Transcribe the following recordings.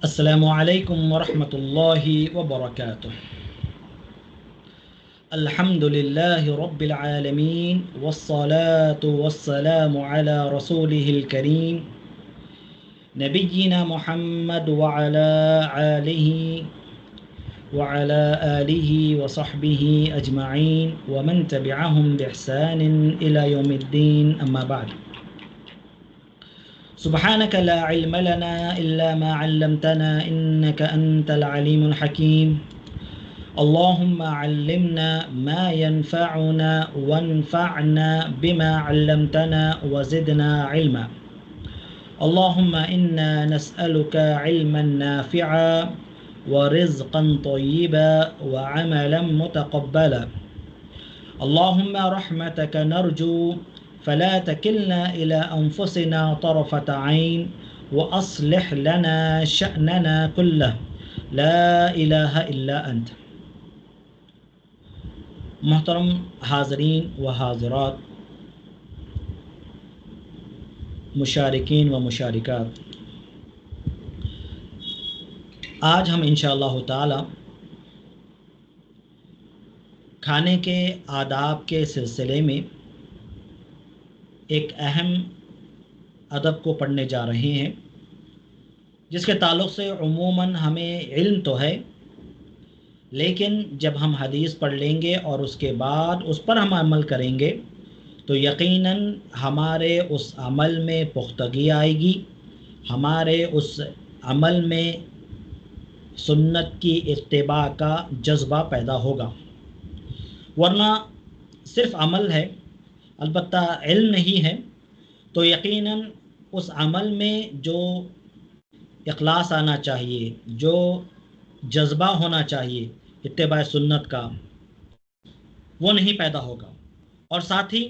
السلام علیکم ورحمۃ اللہ وبرکاتہ۔ الحمد للہ رب العالمین والصلاة والسلام علی رسولہ الکریم نبینا محمد وعلى آلہ وصحبہ اجمعین ومن تبعہم بإحسان إلی یوم الدین، اما بعد۔ سبحانك لا علم لنا إلا ما علمتنا إنك أنت العليم الحكيم اللهم علمنا ما ينفعنا وانفعنا بما علمتنا وزدنا علما اللهم إنا نسألك علما نافعا ورزقا طيبا وعملا متقبلا اللهم رحمتك نرجو فلا تكلنا إلى أنفسنا طرفة عين وأصلح لنا شأننا كله لا إله إلا أنت۔ محترم حاضرین و حاضرات، مشارکین و مشارکات، آج ہم انشاءاللہ تعالی کھانے کے آداب کے سلسلے میں ایک اہم ادب کو پڑھنے جا رہے ہیں، جس کے تعلق سے عموماً ہمیں علم تو ہے، لیکن جب ہم حدیث پڑھ لیں گے اور اس کے بعد اس پر ہم عمل کریں گے تو یقیناً ہمارے اس عمل میں پختگی آئے گی، ہمارے اس عمل میں سنت کی اتباع کا جذبہ پیدا ہوگا۔ ورنہ صرف عمل ہے، البتہ علم نہیں ہے، تو یقیناً اس عمل میں جو اخلاص آنا چاہیے، جو جذبہ ہونا چاہیے اتباع سنت کا، وہ نہیں پیدا ہوگا، اور ساتھ ہی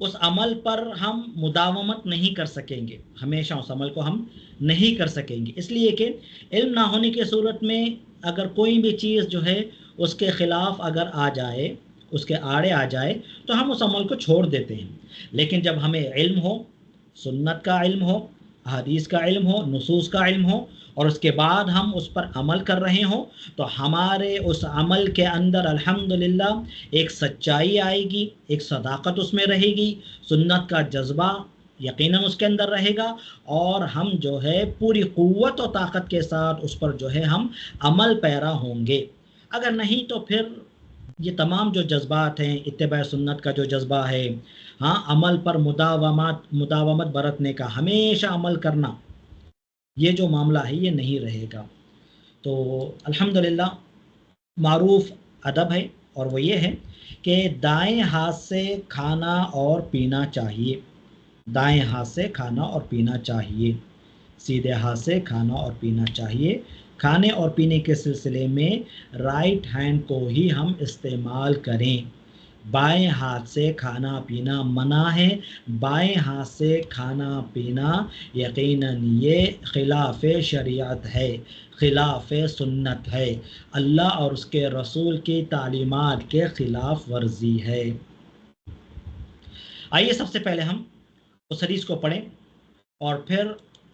اس عمل پر ہم مداومت نہیں کر سکیں گے، ہمیشہ اس عمل کو ہم نہیں کر سکیں گے، اس لیے کہ علم نہ ہونے کی صورت میں اگر کوئی بھی چیز جو ہے اس کے خلاف اگر آ جائے، اس کے آڑے آ جائے، تو ہم اس عمل کو چھوڑ دیتے ہیں۔ لیکن جب ہمیں علم ہو، سنت کا علم ہو، حدیث کا علم ہو، نصوص کا علم ہو، اور اس کے بعد ہم اس پر عمل کر رہے ہوں، تو ہمارے اس عمل کے اندر الحمدللہ ایک سچائی آئے گی، ایک صداقت اس میں رہے گی، سنت کا جذبہ یقیناً اس کے اندر رہے گا، اور ہم جو ہے پوری قوت و طاقت کے ساتھ اس پر جو ہے ہم عمل پیرا ہوں گے۔ اگر نہیں تو پھر یہ تمام جو جذبات ہیں، اتباع سنت کا جو جذبہ ہے، عمل پر مداومت برتنے کا، ہمیشہ عمل کرنا، یہ جو معاملہ ہے یہ نہیں رہے گا۔ تو الحمدللہ معروف ادب ہے، اور وہ یہ ہے کہ دائیں ہاتھ سے کھانا اور پینا چاہیے، دائیں ہاتھ سے کھانا اور پینا چاہیے، سیدھے ہاتھ سے کھانا اور پینا چاہیے۔ کھانے اور پینے کے سلسلے میں رائٹ ہینڈ کو ہی ہم استعمال کریں، بائیں ہاتھ سے کھانا پینا منع ہے، بائیں ہاتھ سے کھانا پینا یقیناً یہ خلاف شریعت ہے، خلاف سنت ہے، اللہ اور اس کے رسول کی تعلیمات کے خلاف ورزی ہے۔ آئیے سب سے پہلے ہم اس حدیث کو پڑھیں اور پھر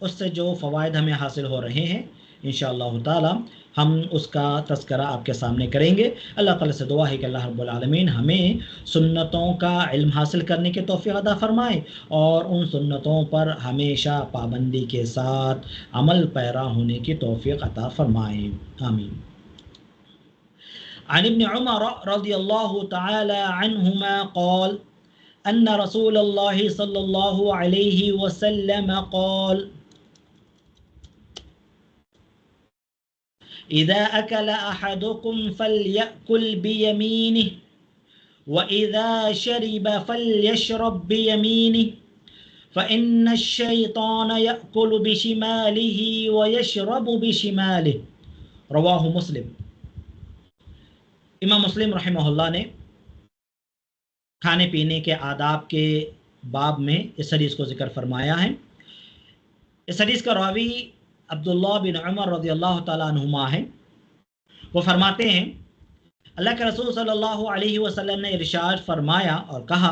اس سے جو فوائد ہمیں حاصل ہو رہے ہیں انشاءاللہ تعالی ہم اس کا تذکرہ آپ کے سامنے کریں گے۔ اللہ تعالیٰ سے دعا ہے کہ اللہ رب العالمین ہمیں سنتوں کا علم حاصل کرنے کی توفیق عطا فرمائے، اور ان سنتوں پر ہمیشہ پابندی کے ساتھ عمل پیرا ہونے کی توفیق عطا فرمائے، آمین۔ عن ابن عمر رضی اللہ تعالی عنہما قال ان رسول اللہ صلی اللہ علیہ وسلم قال اذا اکل احدکم فلیأکل بیمینہ واذا شرب فلیشرب بیمینہ فإن الشیطان یأکل بشمالہ ویشرب بشمالہ، رواہ مسلم۔ امام مسلم رحمہ اللہ نے کھانے پینے کے آداب کے باب میں اس حدیث کو ذکر فرمایا ہے۔ اس حدیث کا راوی عبداللہ بن عمر رضی اللہ تعالیٰ عنہما ہے۔ وہ فرماتے ہیں اللہ کے رسول صلی اللہ علیہ وسلم نے ارشاد فرمایا اور کہا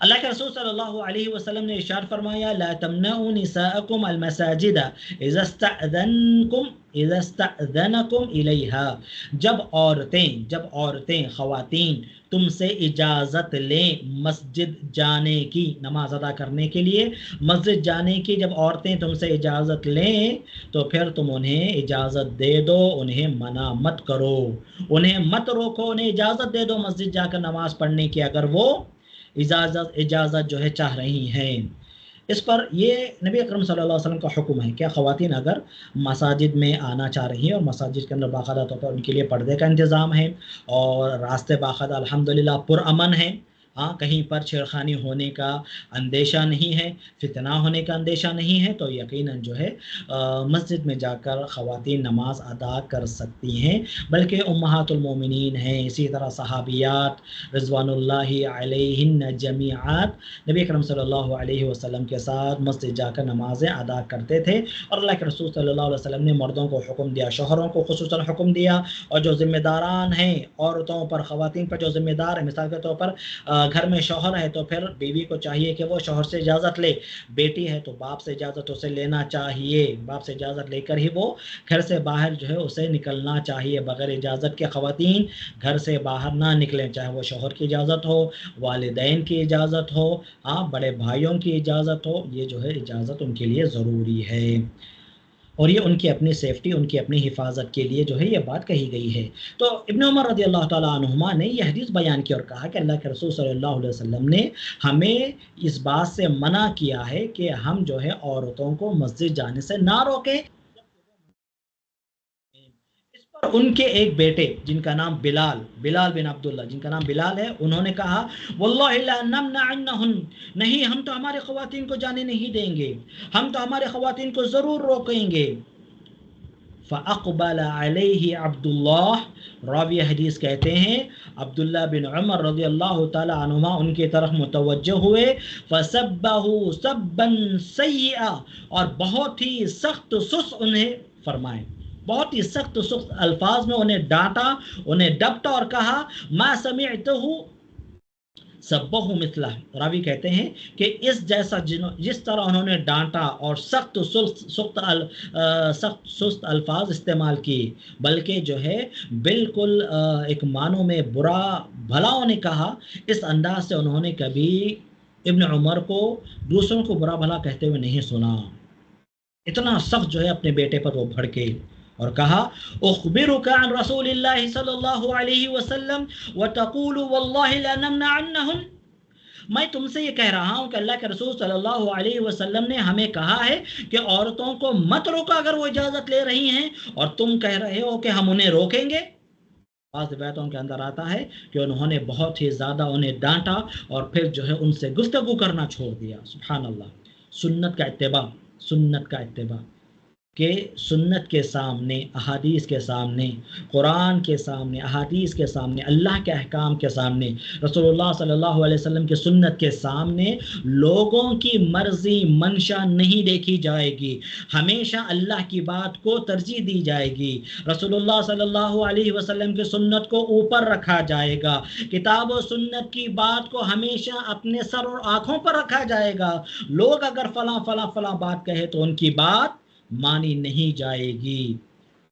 اللہ کے رسول صلی اللہ علیہ وسلم نے ارشاد فرمایا لا تمنعوا نساءکم المساجد اذا استأذنکم الیہا، جب عورتیں خواتین تم سے اجازت لیں مسجد جانے کی، نماز ادا کرنے کے لیے مسجد جانے کی، جب عورتیں تم سے اجازت لیں تو پھر تم انہیں اجازت دے دو، انہیں منع مت کرو، انہیں مت روکو، انہیں اجازت دے دو مسجد جا کر نماز پڑھنے کی اگر وہ اجازت جو ہے چاہ رہی ہیں۔ اس پر یہ نبی اکرم صلی اللہ علیہ وسلم کا حکم ہے کہ خواتین اگر مساجد میں آنا چاہ رہی ہیں اور مساجد کے اندر باقاعدہ طور پر ان کے لیے پردے کا انتظام ہے اور راستے باقاعدہ الحمدللہ پرامن ہیں، ہاں کہیں پر چھیڑخانی ہونے کا اندیشہ نہیں ہے، فتنہ ہونے کا اندیشہ نہیں ہے، تو یقیناً جو ہے مسجد میں جا کر خواتین نماز ادا کر سکتی ہیں۔ بلکہ امہات المومنین ہیں، اسی طرح صحابیات رضوان اللہ علیہن جمیعات نبی اکرم صلی اللہ علیہ وسلم کے ساتھ مسجد جا کر نمازیں ادا کرتے تھے، اور اللہ کے رسول صلی اللہ علیہ وسلم نے مردوں کو حکم دیا، شوہروں کو خصوصاً حکم دیا، اور جو ذمہ داران ہیں عورتوں پر، خواتین پر جو ذمہ دار ہیں، مثال کے طور پر گھر میں شوہر ہے تو پھر بیوی کو چاہیے کہ وہ شوہر سے اجازت لے، بیٹی ہے تو باپ سے اجازت اسے لینا چاہیے، باپ سے اجازت لے کر ہی وہ گھر سے باہر جو ہے اسے نکلنا چاہیے، بغیر اجازت کے خواتین گھر سے باہر نہ نکلیں، چاہے وہ شوہر کی اجازت ہو، والدین کی اجازت ہو، بڑے بھائیوں کی اجازت ہو، یہ جو ہے اجازت ان کے لیے ضروری ہے، اور یہ ان کی اپنی سیفٹی، ان کی اپنی حفاظت کے لیے جو ہے یہ بات کہی گئی ہے۔ تو ابن عمر رضی اللہ تعالیٰ عنہما نے یہ حدیث بیان کی اور کہا کہ اللہ کے رسول صلی اللہ علیہ وسلم نے ہمیں اس بات سے منع کیا ہے کہ ہم جو ہے عورتوں کو مسجد جانے سے نہ روکیں۔ اس پر ان کے ایک بیٹے جن کا نام بلال بن عبداللہ، جن کا نام بلال ہے، انہوں نے کہا واللہ لا نمنعنہن، نہیں ہم تو ہمارے خواتین کو جانے نہیں دیں گے، ہم تو ہمارے خواتین کو ضرور روکیں گے۔ فَأَقْبَلَ عَلَيْهِ عبداللہ، راوی حدیث کہتے ہیں عبداللہ بن عمر رضی اللہ تعالی عنہما ان کی طرف متوجہ ہوئے، فَسَبَّهُ سَبًّا سَيِّئًا، اور بہت ہی سخت سخت انہیں فرمائے، بہت ہی سخت سخت الفاظ میں انہیں ڈانٹا، انہیں ڈپٹا اور کہا ما سمعتہ سبہ مثلہ، راوی کہتے ہیں کہ اس جیسا جس طرح انہوں نے ڈانٹا اور سخت سست الفاظ استعمال کیے، بلکہ جو ہے بالکل ایک معنوں میں برا بھلا انہیں کہا، اس انداز سے انہوں نے کبھی ابن عمر کو دوسروں کو برا بھلا کہتے ہوئے نہیں سنا، اتنا سخت جو ہے اپنے بیٹے پر وہ بھڑکے اور کہا اخبرک عن رسول اللہ صلی اللہ علیہ وسلم وتقول واللہ لا نمنعنہن، میں تم سے یہ کہہ رہا ہوں کہ اللہ کے رسول صلی اللہ علیہ وسلم نے ہمیں کہا ہے کہ عورتوں کو مت روکو اگر وہ اجازت لے رہی ہیں، اور تم کہہ رہے ہو کہ ہم انہیں روکیں گے۔ بعض روایتوں کے اندر آتا ہے کہ انہوں نے بہت ہی زیادہ انہیں ڈانٹا اور پھر جو ہے ان سے گفتگو کرنا چھوڑ دیا۔ سبحان اللہ، سنت کا اتباع، سنت کا اتباع، کہ سنت کے سامنے، احادیث کے سامنے، قرآن کے سامنے، احادیث کے سامنے، اللہ کے احکام کے سامنے، رسول اللہ صلی اللہ علیہ وسلم کی سنت کے سامنے لوگوں کی مرضی منشا نہیں دیکھی جائے گی، ہمیشہ اللہ کی بات کو ترجیح دی جائے گی، رسول اللہ صلی اللہ علیہ وسلم کی سنت کو اوپر رکھا جائے گا، کتاب و سنت کی بات کو ہمیشہ اپنے سر اور آنکھوں پر رکھا جائے گا۔ لوگ اگر فلاں فلاں فلاں بات کہے تو ان کی بات مانی نہیں جائے گی،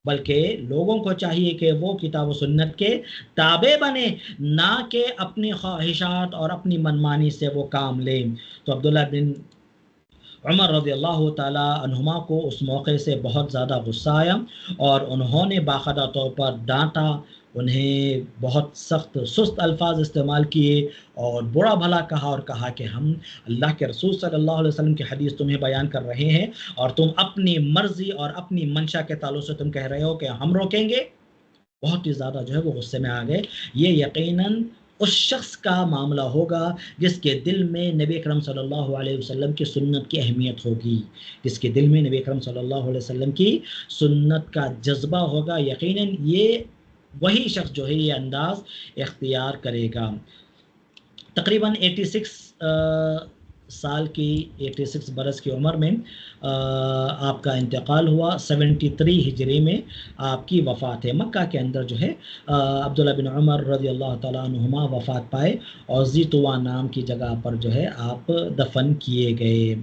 بلکہ لوگوں کو چاہیے کہ وہ کتاب و سنت کے تابع بنے، نہ کہ اپنی خواہشات اور اپنی منمانی سے وہ کام لیں۔ تو عبداللہ بن عمر رضی اللہ تعالی عنہما کو اس موقع سے بہت زیادہ غصہ آیا اور انہوں نے باقاعدہ طور پر ڈانٹا، انہیں بہت سخت سست الفاظ استعمال کیے اور برا بھلا کہا، اور کہا کہ ہم اللہ کے رسول صلی اللہ علیہ وسلم کی حدیث تمہیں بیان کر رہے ہیں اور تم اپنی مرضی اور اپنی منشا کے تعلق سے تم کہہ رہے ہو کہ ہم روکیں گے۔ بہت ہی زیادہ جو ہے وہ غصے میں آ گئے۔ یہ یقیناً اس شخص کا معاملہ ہوگا جس کے دل میں نبی اکرم صلی اللہ علیہ وسلم کی سنت کی اہمیت ہوگی، جس کے دل میں نبی اکرم صلی اللہ علیہ وسلم کی سنت کا جذبہ ہوگا، یقیناً یہ وہی شخص جو ہے یہ انداز اختیار کرے گا۔ تقریباً 86 سال کی 86 برس کی عمر میں آپ کا انتقال ہوا. 73 ہجری میں آپ کی وفات ہے. مکہ کے اندر جو ہے عبداللہ بن عمر رضی اللہ تعالیٰ عنہما وفات پائے اور ذی طویٰ نام کی جگہ پر جو ہے آپ دفن کیے گئے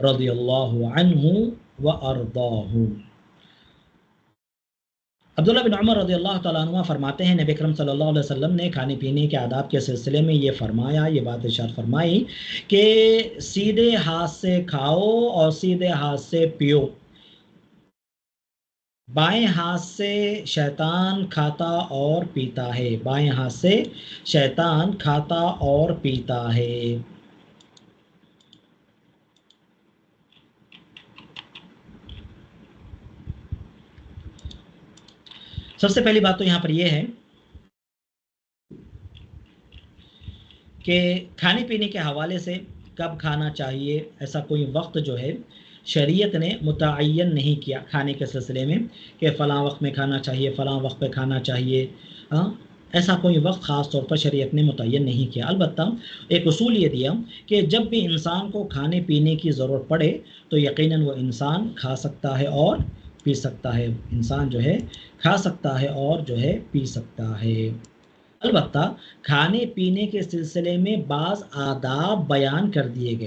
رضی اللہ عنہ و ارضاہ. عبداللہ بن عمر رضی اللہ تعالیٰ عنہ فرماتے ہیں نبی اکرم صلی اللہ علیہ وسلم نے کھانے پینے کے آداب کے سلسلے میں یہ فرمایا، یہ بات ارشاد فرمائی کہ سیدھے ہاتھ سے کھاؤ اور سیدھے ہاتھ سے پیو. بائیں ہاتھ سے شیطان کھاتا اور پیتا ہے. بائیں ہاتھ سے شیطان کھاتا اور پیتا ہے. سب سے پہلی بات تو یہاں پر یہ ہے کہ کھانے پینے کے حوالے سے کب کھانا چاہیے، ایسا کوئی وقت جو ہے شریعت نے متعین نہیں کیا کھانے کے سلسلے میں کہ فلاں وقت میں کھانا چاہیے، فلاں وقت پہ کھانا چاہیے. ایسا کوئی وقت خاص طور پر شریعت نے متعین نہیں کیا. البتہ ایک اصول یہ دیا کہ جب بھی انسان کو کھانے پینے کی ضرورت پڑے تو یقیناً وہ انسان کھا سکتا ہے اور پی سکتا ہے. انسان جو ہے کھا سکتا ہے اور جو ہے پی سکتا ہے. البتہ کھانے پینے کے سلسلے میں بعض آداب بیان کر دیے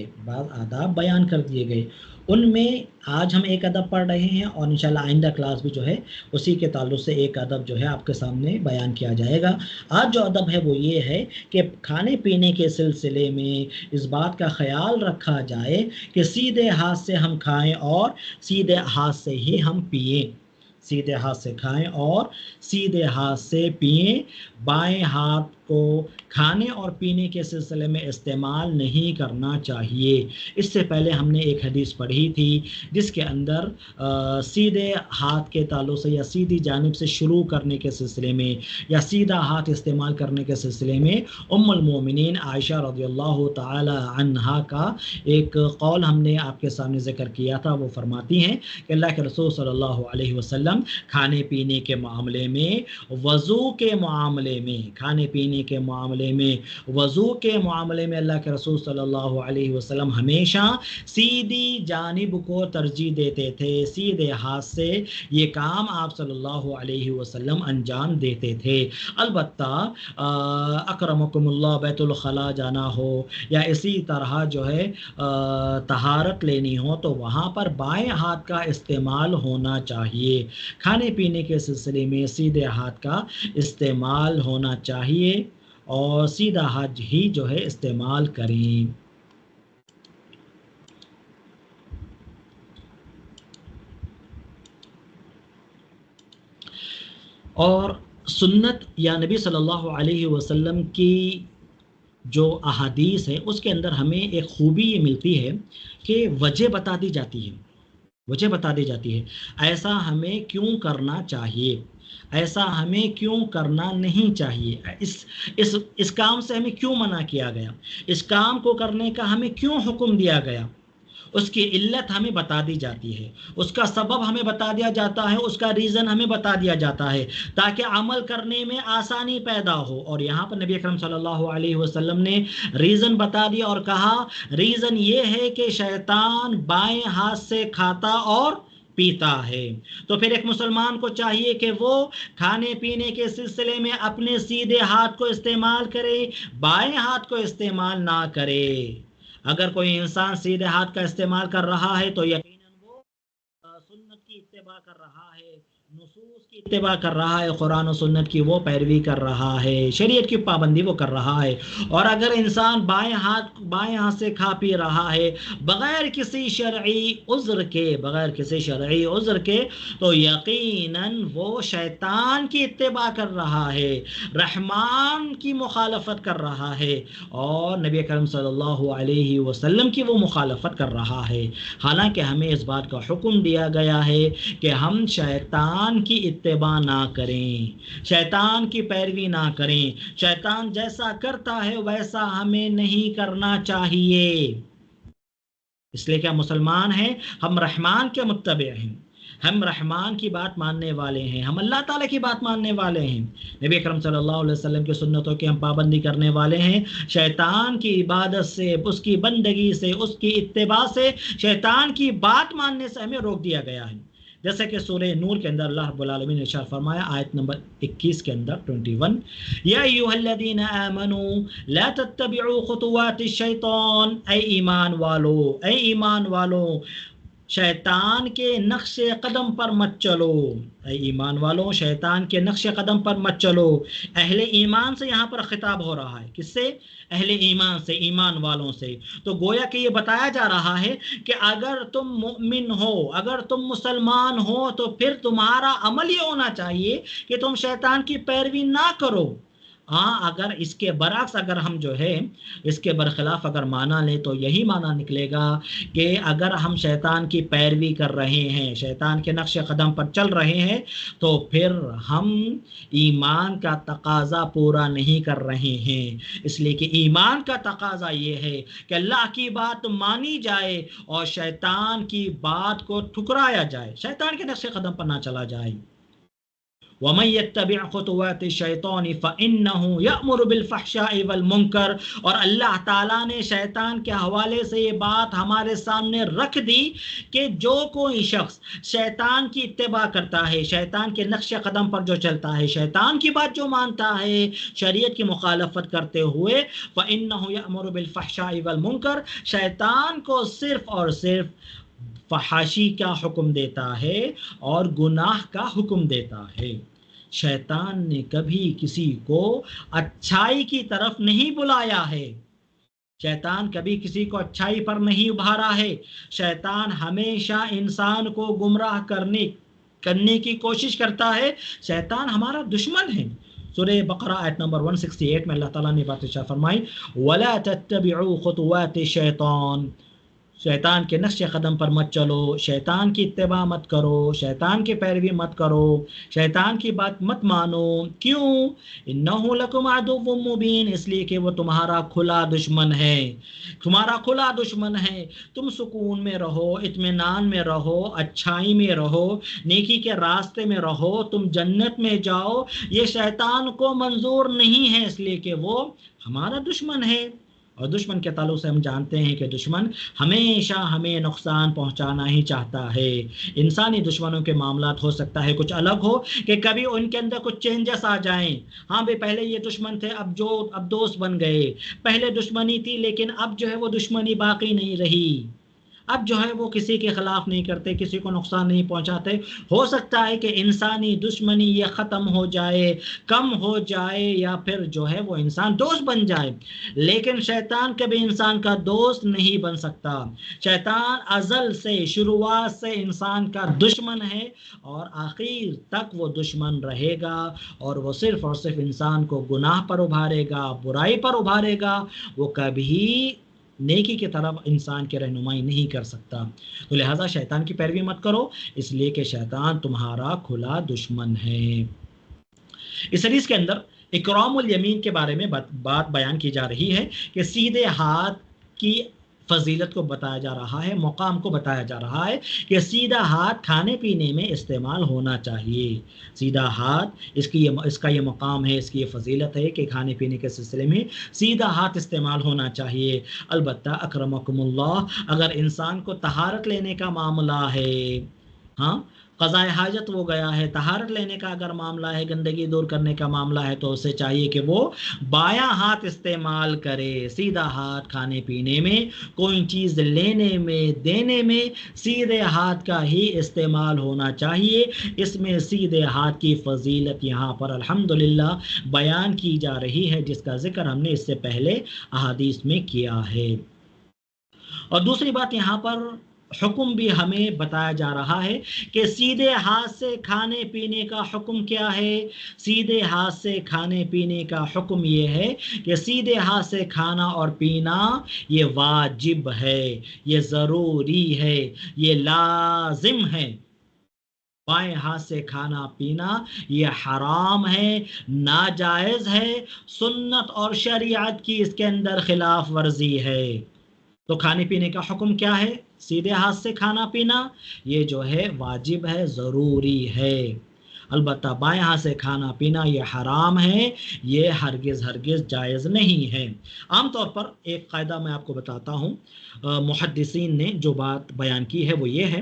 گئے. ان میں آج ہم ایک ادب پڑھ رہے ہیں اور انشاءاللہ آئندہ کلاس بھی جو ہے اسی کے تعلق سے ایک ادب جو ہے آپ کے سامنے بیان کیا جائے گا. آج جو ادب ہے وہ یہ ہے کہ کھانے پینے کے سلسلے میں اس بات کا خیال رکھا جائے کہ سیدھے ہاتھ سے ہم کھائیں اور سیدھے ہاتھ سے ہی ہم پئیں. سیدھے ہاتھ سے کھائیں اور سیدھے ہاتھ سے پئیں. بائیں ہاتھ کو کھانے اور پینے کے سلسلے میں استعمال نہیں کرنا چاہیے. اس سے پہلے ہم نے ایک حدیث پڑھی تھی جس کے اندر سیدھے ہاتھ کے تعلق سے یا سیدھی جانب سے شروع کرنے کے سلسلے میں یا سیدھا ہاتھ استعمال کرنے کے سلسلے میں ام المومنین عائشہ رضی اللہ تعالی عنہا کا ایک قول ہم نے آپ کے سامنے ذکر کیا تھا. وہ فرماتی ہیں کہ اللہ کے رسول صلی اللہ علیہ وسلم کھانے پینے کے معاملے میں وضو کے معاملے میں وضو کے معاملے میں اللہ کے رسول صلی اللہ علیہ وسلم ہمیشہ سیدھی جانب کو ترجیح دیتے تھے. سیدھے ہاتھ سے یہ کام آپ صلی اللہ علیہ وسلم انجام دیتے تھے. البتہ اکرمکم اللہ بیت الخلاء جانا ہو یا اسی طرح جو ہے طہارت لینی ہو تو وہاں پر بائیں ہاتھ کا استعمال ہونا چاہیے. کھانے پینے کے سلسلے میں سیدھے ہاتھ کا استعمال ہونا چاہیے اور سیدھا ہاتھ ہی جو ہے استعمال کریں. اور سنت یا نبی صلی اللہ علیہ وسلم کی جو احادیث ہے اس کے اندر ہمیں ایک خوبی یہ ملتی ہے کہ وجہ بتا دی جاتی ہے ایسا ہمیں کیوں کرنا چاہیے، ایسا ہمیں کیوں کرنا نہیں چاہیے، اس کام سے ہمیں کیوں منع کیا گیا، اس کام کو کرنے کا ہمیں کیوں حکم دیا گیا. اس کی علت ہمیں بتا دی جاتی ہے، اس کا سبب ہمیں بتا دیا جاتا ہے، اس کا ریزن ہمیں بتا دیا جاتا ہے تاکہ عمل کرنے میں آسانی پیدا ہو. اور یہاں پر نبی اکرم صلی اللہ علیہ وسلم نے ریزن بتا دیا اور کہا ریزن یہ ہے کہ شیطان بائیں ہاتھ سے کھاتا اور پیتا ہے. تو پھر ایک مسلمان کو چاہیے کہ وہ کھانے پینے کے سلسلے میں اپنے سیدھے ہاتھ کو استعمال کرے، بائیں ہاتھ کو استعمال نہ کرے. اگر کوئی انسان سیدھے ہاتھ کا استعمال کر رہا ہے تو یقیناً وہ سنت کی اتباع کر رہا ہے، نصوص کی اتباع کر رہا ہے، قرآن و سنت کی وہ پیروی کر رہا ہے، شریعت کی پابندی وہ کر رہا ہے. اور اگر انسان بائیں ہاتھ سے کھا پی رہا ہے بغیر کسی شرعی عذر کے تو یقیناً وہ شیطان کی اتباع کر رہا ہے، رحمان کی مخالفت کر رہا ہے اور نبی کریم صلی اللہ علیہ وسلم کی وہ مخالفت کر رہا ہے. حالانکہ ہمیں اس بات کا حکم دیا گیا ہے کہ ہم شیطان کی اتباع نہ کریں، شیطان کی پیروی نہ کریں. شیطان جیسا کرتا ہے ویسا ہمیں نہیں کرنا چاہیے. اس لیے کہ ہم مسلمان ہیں، ہم رحمان کے متبع ہیں. ہم رحمان کی بات ماننے والے ہیں، ہم اللہ تعالیٰ کی بات ماننے والے ہیں، نبی اکرم صلی اللہ علیہ وسلم کی سنتوں کی ہم پابندی کرنے والے ہیں۔ شیطان کی عبادت سے، اس کی بندگی سے، اس کی اتباع سے، شیطان کی بات ماننے سے ہمیں روک دیا گیا ہے۔ جیسے کہ سورہ نور کے اندر اللہ رب العالمین نے ارشاد فرمایا آیت نمبر 21 کے اندر 21، یا ایھا الذین آمنوا لا تتبعوا خطوات الشیطان، اے ایمان والو، اے ایمان والو، شیطان کے نقش قدم پر مت چلو، اے ایمان والو، شیطان کے نقش قدم پر مت چلو۔ اہل ایمان سے یہاں پر خطاب ہو رہا ہے، کس سے؟ اہل ایمان سے، ایمان والوں سے۔ تو گویا کہ یہ بتایا جا رہا ہے کہ اگر تم مؤمن ہو، اگر تم مسلمان ہو، تو پھر تمہارا عمل یہ ہونا چاہیے کہ تم شیطان کی پیروی نہ کرو۔ ہاں، اگر اس کے برعکس، اگر ہم جو ہے اس کے برخلاف اگر معنی لیں تو یہی معنی نکلے گا کہ اگر ہم شیطان کی پیروی کر رہے ہیں، شیطان کے نقش قدم پر چل رہے ہیں، تو پھر ہم ایمان کا تقاضا پورا نہیں کر رہے ہیں۔ اس لیے کہ ایمان کا تقاضا یہ ہے کہ اللہ کی بات مانی جائے اور شیطان کی بات کو ٹھکرایا جائے، شیطان کے نقش قدم پر نہ چلا جائے۔ وَمَن يَتَّبِعْ خُطُوَاتِ الشَّيْطَانِ فَإِنَّهُ يَأْمُرُ بِالْفَحْشَاءِ وَالْمُنكَرِ، اور اللہ تعالیٰ نے شیطان کے حوالے سے یہ بات ہمارے سامنے رکھ دی کہ جو کوئی شخص شیطان کی اتباع کرتا ہے، شیطان کے نقش قدم پر جو چلتا ہے، شیطان کی بات جو مانتا ہے شریعت کی مخالفت کرتے ہوئے، فَإِنَّهُ يَأْمُرُ بِالْفَحْشَاءِ وَالْمُنكَرِ، شیطان کو صرف اور صرف فحاشی کا حکم دیتا ہے اور گناہ کا حکم دیتا ہے۔ شیطان نے کبھی کسی کو اچھائی کی طرف نہیں بلایا ہے، شیطان کبھی کسی کو اچھائی پر نہیں ابھارا ہے۔ شیطان ہمیشہ انسان کو گمراہ کرنے کی کوشش کرتا ہے۔ شیطان ہمارا دشمن ہے۔ سورہ بقرہ آیت نمبر 168 میں اللہ تعالیٰ نے بات ارشاد فرمائی، وَلَا تَتَّبِعُوا خُطُوَاتِ الشَّيْطَانِ، شیطان کے نقش قدم پر مت چلو، شیطان کی اتباع مت کرو، شیطان کی پیروی مت کرو، شیطان کی بات مت مانو۔ کیوں؟ انہ لکم عدو مبین، اس لیے کہ وہ تمہارا کھلا دشمن ہے، تمہارا کھلا دشمن ہے۔ تم سکون میں رہو، اطمینان میں رہو، اچھائی میں رہو، نیکی کے راستے میں رہو، تم جنت میں جاؤ، یہ شیطان کو منظور نہیں ہے، اس لیے کہ وہ ہمارا دشمن ہے۔ اور دشمن کے تعلق سے ہم جانتے ہیں کہ دشمن ہمیشہ ہمیں نقصان پہنچانا ہی چاہتا ہے۔ انسانی دشمنوں کے معاملات ہو سکتا ہے کچھ الگ ہو، کہ کبھی ان کے اندر کچھ چینجز آ جائیں۔ ہاں بھئی، پہلے یہ دشمن تھے، اب دوست بن گئے، پہلے دشمنی تھی لیکن اب جو ہے وہ دشمنی باقی نہیں رہی، اب جو ہے وہ کسی کے خلاف نہیں کرتے، کسی کو نقصان نہیں پہنچاتے۔ ہو سکتا ہے کہ انسانی دشمنی یہ ختم ہو جائے، کم ہو جائے، یا پھر جو ہے وہ انسان دوست بن جائے، لیکن شیطان کبھی انسان کا دوست نہیں بن سکتا۔ شیطان ازل سے، شروعات سے انسان کا دشمن ہے اور آخر تک وہ دشمن رہے گا، اور وہ صرف اور صرف انسان کو گناہ پر ابھارے گا، برائی پر ابھارے گا، وہ کبھی نیکی کی طرف انسان کی رہنمائی نہیں کر سکتا۔ تو لہٰذا شیطان کی پیروی مت کرو، اس لیے کہ شیطان تمہارا کھلا دشمن ہے۔ اس حدیث کے اندر اکرام الیمین کے بارے میں بات بیان کی جا رہی ہے کہ سیدھے ہاتھ کی فضیلت کو بتایا جا رہا ہے، مقام کو بتایا جا رہا ہے کہ سیدھا ہاتھ کھانے پینے میں استعمال ہونا چاہیے۔ سیدھا ہاتھ، اس کا یہ مقام ہے، اس کی یہ فضیلت ہے کہ کھانے پینے کے سلسلے میں سیدھا ہاتھ استعمال ہونا چاہیے۔ البتہ اکرمکم اللہ، اگر انسان کو طہارت لینے کا معاملہ ہے، ہاں قضاء حاجت وہ گیا ہے، طہارت لینے کا اگر معاملہ ہے، گندگی دور کرنے کا معاملہ ہے، تو اسے چاہیے کہ وہ بایاں ہاتھ استعمال کرے۔ سیدھا ہاتھ کھانے پینے میں، کوئی چیز لینے میں، دینے میں سیدھے ہاتھ کا ہی استعمال ہونا چاہیے۔ اس میں سیدھے ہاتھ کی فضیلت یہاں پر الحمدللہ بیان کی جا رہی ہے، جس کا ذکر ہم نے اس سے پہلے احادیث میں کیا ہے۔ اور دوسری بات، یہاں پر حکم بھی ہمیں بتایا جا رہا ہے کہ سیدھے ہاتھ سے کھانے پینے کا حکم کیا ہے۔ سیدھے ہاتھ سے کھانے پینے کا حکم یہ ہے کہ سیدھے ہاتھ سے کھانا اور پینا یہ واجب ہے، یہ ضروری ہے، یہ لازم ہے۔ بائیں ہاتھ سے کھانا پینا یہ حرام ہے، ناجائز ہے، سنت اور شریعت کی اس کے اندر خلاف ورزی ہے۔ تو کھانے پینے کا حکم کیا ہے؟ سیدھے ہاتھ سے کھانا پینا یہ جو ہے واجب ہے، ضروری ہے۔ البتہ بائیں ہاتھ سے کھانا پینا یہ حرام ہے، یہ ہرگز ہرگز جائز نہیں ہے۔ عام طور پر ایک قاعدہ میں آپ کو بتاتا ہوں، محدثین نے جو بات بیان کی ہے وہ یہ ہے،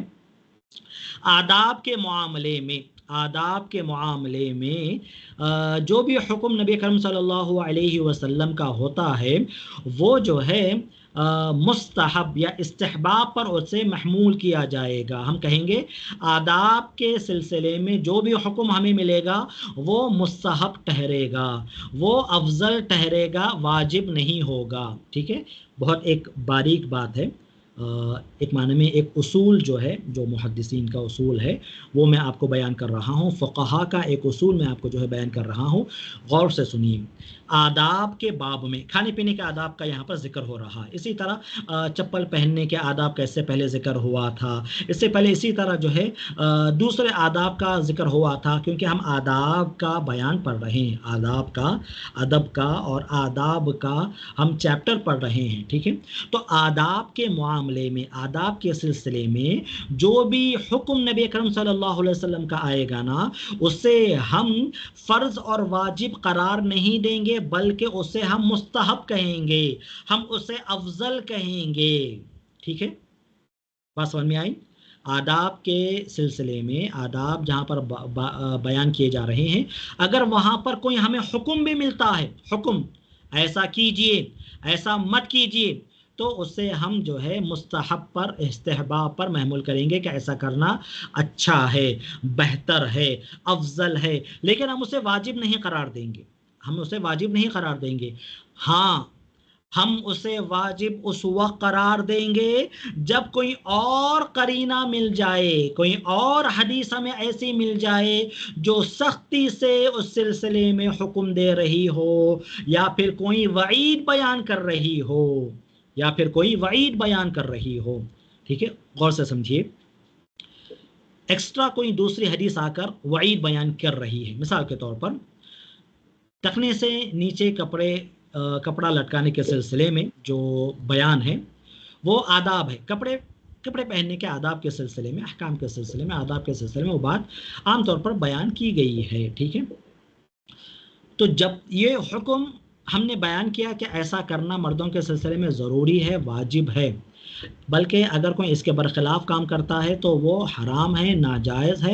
آداب کے معاملے میں جو بھی حکم نبی کرم صلی اللہ علیہ وسلم کا ہوتا ہے وہ جو ہے مستحب یا استحباب پر اسے محمول کیا جائے گا۔ ہم کہیں گے آداب کے سلسلے میں جو بھی حکم ہمیں ملے گا وہ مستحب ٹھہرے گا، وہ افضل ٹھہرے گا، واجب نہیں ہوگا۔ ٹھیک ہے، بہت ایک باریک بات ہے، ایک معنی میں ایک اصول جو ہے، جو محدثین کا اصول ہے وہ میں آپ کو بیان کر رہا ہوں، فقہا کا ایک اصول میں آپ کو جو ہے بیان کر رہا ہوں، غور سے سنیے۔ آداب کے باب میں کھانے پینے کے آداب کا یہاں پر ذکر ہو رہا ہے، اسی طرح چپل پہننے کے آداب کا اس سے پہلے ذکر ہوا تھا، اس سے پہلے اسی طرح جو ہے دوسرے آداب کا ذکر ہوا تھا، کیونکہ ہم آداب کا بیان پڑھ رہے ہیں، آداب کا، ادب کا اور آداب کا ہم چیپٹر پڑھ رہے ہیں۔ ٹھیک ہے، تو آداب کے معاملے میں، آداب کے سلسلے میں جو بھی حکم نبی کرم صلی اللہ علیہ وسلم کا آئے گا نا، اسے ہم فرض اور واجب قرار نہیں دیں گے، بلکہ اسے ہم مستحب کہیں گے، ہم اسے افضل کہیں گے۔ ٹھیک ہے، بات سمجھ میں آئی؟ آداب کے سلسلے میں، آداب جہاں پر بیان کیے جا رہے ہیں، اگر وہاں پر کوئی ہمیں حکم بھی ملتا ہے، حکم ایسا کیجئے، ایسا مت کیجئے، تو اسے ہم جو ہے مستحب پر، استحباب پر محمول کریں گے کہ ایسا کرنا اچھا ہے، بہتر ہے، افضل ہے، لیکن ہم اسے واجب نہیں قرار دیں گے، ہم اسے واجب نہیں قرار دیں گے۔ ہاں، ہم اسے واجب اس وقت قرار دیں گے جب کوئی اور قرینہ مل جائے، کوئی اور حدیث ہمیں ایسی مل جائے جو سختی سے اس سلسلے میں حکم دے رہی ہو، یا پھر کوئی وعید بیان کر رہی ہو، یا پھر کوئی وعید بیان کر رہی ہو۔ ٹھیک ہے، غور سے سمجھیے، ایکسٹرا کوئی دوسری حدیث آ کر وعید بیان کر رہی ہے، مثال کے طور پر ٹخنے سے نیچے کپڑا لٹکانے کے سلسلے میں جو بیان ہے وہ آداب ہے، کپڑے پہننے کے آداب کے سلسلے میں، احکام کے سلسلے میں، آداب کے سلسلے میں وہ بات عام طور پر بیان کی گئی ہے۔ ٹھیک ہے، تو جب یہ حکم ہم نے بیان کیا کہ ایسا کرنا مردوں کے سلسلے میں ضروری ہے، واجب ہے، بلکہ اگر کوئی اس کے برخلاف کام کرتا ہے تو وہ حرام ہے، ناجائز ہے،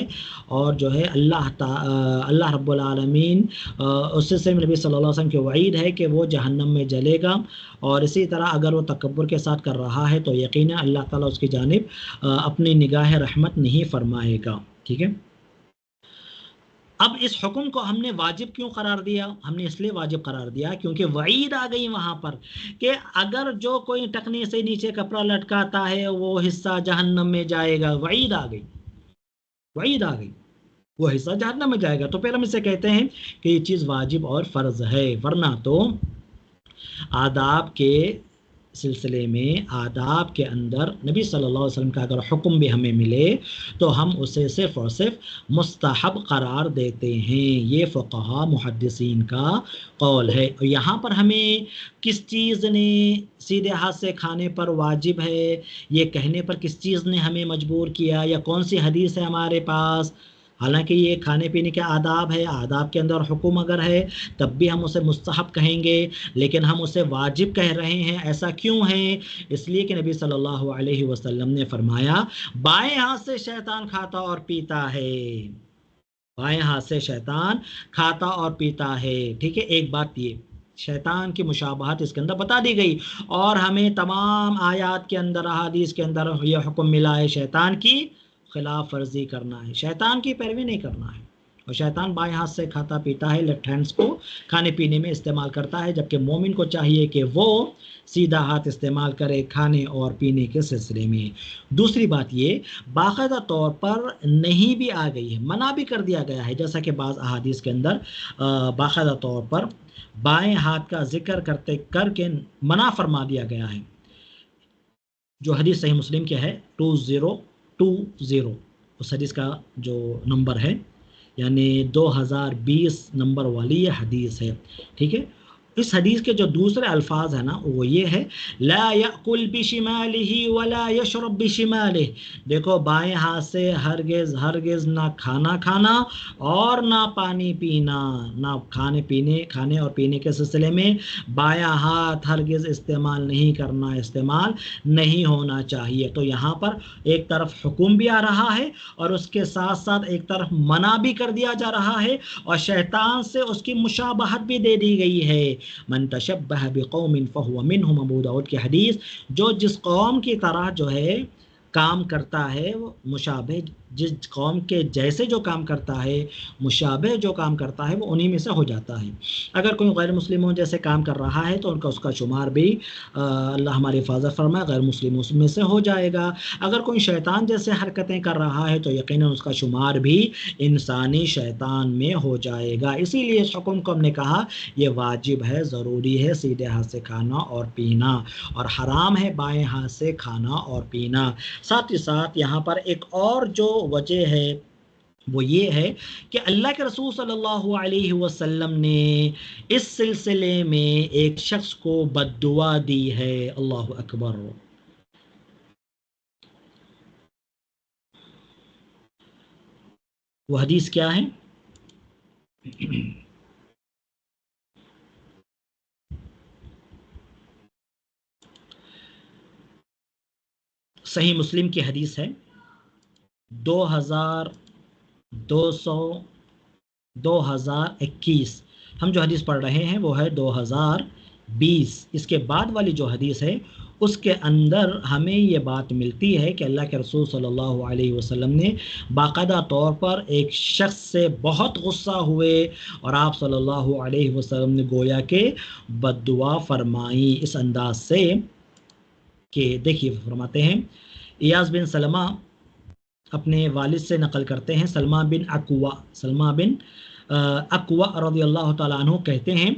اور جو ہے اللہ رب العالمین اس سے نبی صلی اللہ علیہ وسلم کی وعید ہے کہ وہ جہنم میں جلے گا، اور اسی طرح اگر وہ تکبر کے ساتھ کر رہا ہے تو یقینا اللہ تعالیٰ اس کی جانب اپنی نگاہ رحمت نہیں فرمائے گا۔ ٹھیک ہے، اب اس حکم کو ہم نے واجب کیوں قرار دیا؟ ہم نے اس لیے واجب قرار دیا کیونکہ وعید آ گئی وہاں پر کہ اگر جو کوئی ٹخنے سے نیچے کپڑا لٹکاتا ہے وہ حصہ جہنم میں جائے گا، وعید آ گئی، وعید آ گئی، وہ حصہ جہنم میں جائے گا، تو پھر ہم اسے کہتے ہیں کہ یہ چیز واجب اور فرض ہے۔ ورنہ تو آداب کے سلسلے میں، آداب کے اندر نبی صلی اللہ علیہ وسلم کا اگر حکم بھی ہمیں ملے تو ہم اسے صرف اور صرف مستحب قرار دیتے ہیں، یہ فقہا محدثین کا قول ہے۔ اور یہاں پر ہمیں کس چیز نے سیدھے ہاتھ سے کھانے پر واجب ہے یہ کہنے پر کس چیز نے ہمیں مجبور کیا، یا کون سی حدیث ہے ہمارے پاس؟ حالانکہ یہ کھانے پینے کے آداب ہے، آداب کے اندر حکم اگر ہے تب بھی ہم اسے مستحب کہیں گے، لیکن ہم اسے واجب کہہ رہے ہیں۔ ایسا کیوں ہے؟ اس لیے کہ نبی صلی اللہ علیہ وسلم نے فرمایا بائیں ہاتھ سے شیطان کھاتا اور پیتا ہے، بائیں ہاتھ سے شیطان کھاتا اور پیتا ہے۔ ٹھیک ہے، ایک بات یہ شیطان کی مشابہت اس کے اندر بتا دی گئی، اور ہمیں تمام آیات کے اندر، احادیث کے اندر یہ حکم ملا ہے شیطان کی خلاف ورزی کرنا ہے، شیطان کی پیروی نہیں کرنا ہے، اور شیطان بائیں ہاتھ سے کھاتا پیتا ہے، لیفٹ ہینڈز کو کھانے پینے میں استعمال کرتا ہے، جبکہ مومن کو چاہیے کہ وہ سیدھا ہاتھ استعمال کرے کھانے اور پینے کے سلسلے میں۔ دوسری بات یہ باقاعدہ طور پر نہیں بھی آ گئی ہے، منع بھی کر دیا گیا ہے، جیسا کہ بعض احادیث کے اندر باقاعدہ طور پر بائیں ہاتھ کا ذکر کر کے منع فرما دیا گیا ہے، جو حدیث صحیح مسلم کے ہے 2020، اس حدیث کا جو نمبر ہے یعنی 2020 نمبر والی یہ حدیث ہے۔ ٹھیک ہے، اس حدیث کے جو دوسرے الفاظ ہیں نا وہ یہ ہے لا یأکل بشمالہ ولا یشرب بشمالہ. دیکھو بائیں ہاتھ سے ہرگز ہرگز نہ کھانا کھانا اور نہ پانی پینا. نہ کھانے اور پینے کے سلسلے میں بایاں ہاتھ ہرگز استعمال نہیں کرنا، استعمال نہیں ہونا چاہیے. تو یہاں پر ایک طرف حکم بھی آ رہا ہے اور اس کے ساتھ ساتھ ایک طرف منع بھی کر دیا جا رہا ہے، اور شیطان سے اس کی مشابہت بھی دے دی گئی ہے. من تشبہ بقوم فہو منہم، ابو داؤد کی حدیث، جو جس قوم کی طرح جو ہے کام کرتا ہے، وہ مشابہ، جس قوم کے جیسے جو کام کرتا ہے، مشابہ جو کام کرتا ہے، وہ انہی میں سے ہو جاتا ہے. اگر کوئی غیر مسلموں جیسے کام کر رہا ہے تو ان کا اس کا شمار بھی اللہ ہماری حفاظت فرمائے غیر مسلموں میں سے ہو جائے گا. اگر کوئی شیطان جیسے حرکتیں کر رہا ہے تو یقیناً اس کا شمار بھی انسانی شیطان میں ہو جائے گا. اسی لیے اس حکم کو ہم نے کہا یہ واجب ہے، ضروری ہے سیدھے ہاتھ سے کھانا اور پینا، اور حرام ہے بائیں ہاتھ سے کھانا اور پینا. ساتھ ہی ساتھ یہاں پر ایک اور جو وجہ ہے وہ یہ ہے کہ اللہ کے رسول صلی اللہ علیہ وسلم نے اس سلسلے میں ایک شخص کو بد دعا دی ہے. اللہ اکبر. وہ حدیث کیا ہے؟ صحیح مسلم کی حدیث ہے 2021. ہم جو حدیث پڑھ رہے ہیں وہ ہے 2020. اس کے بعد والی جو حدیث ہے اس کے اندر ہمیں یہ بات ملتی ہے کہ اللہ کے رسول صلی اللہ علیہ وسلم نے باقاعدہ طور پر ایک شخص سے بہت غصہ ہوئے اور آپ صلی اللہ علیہ وسلم نے گویا کہ بد دعا فرمائی اس انداز سے کہ دیکھیے فرماتے ہیں ایاز بن سلمہ اپنے والد سے نقل کرتے ہیں، سلمہ بن اکوا رضی اللہ تعالیٰ عنہ کہتے ہیں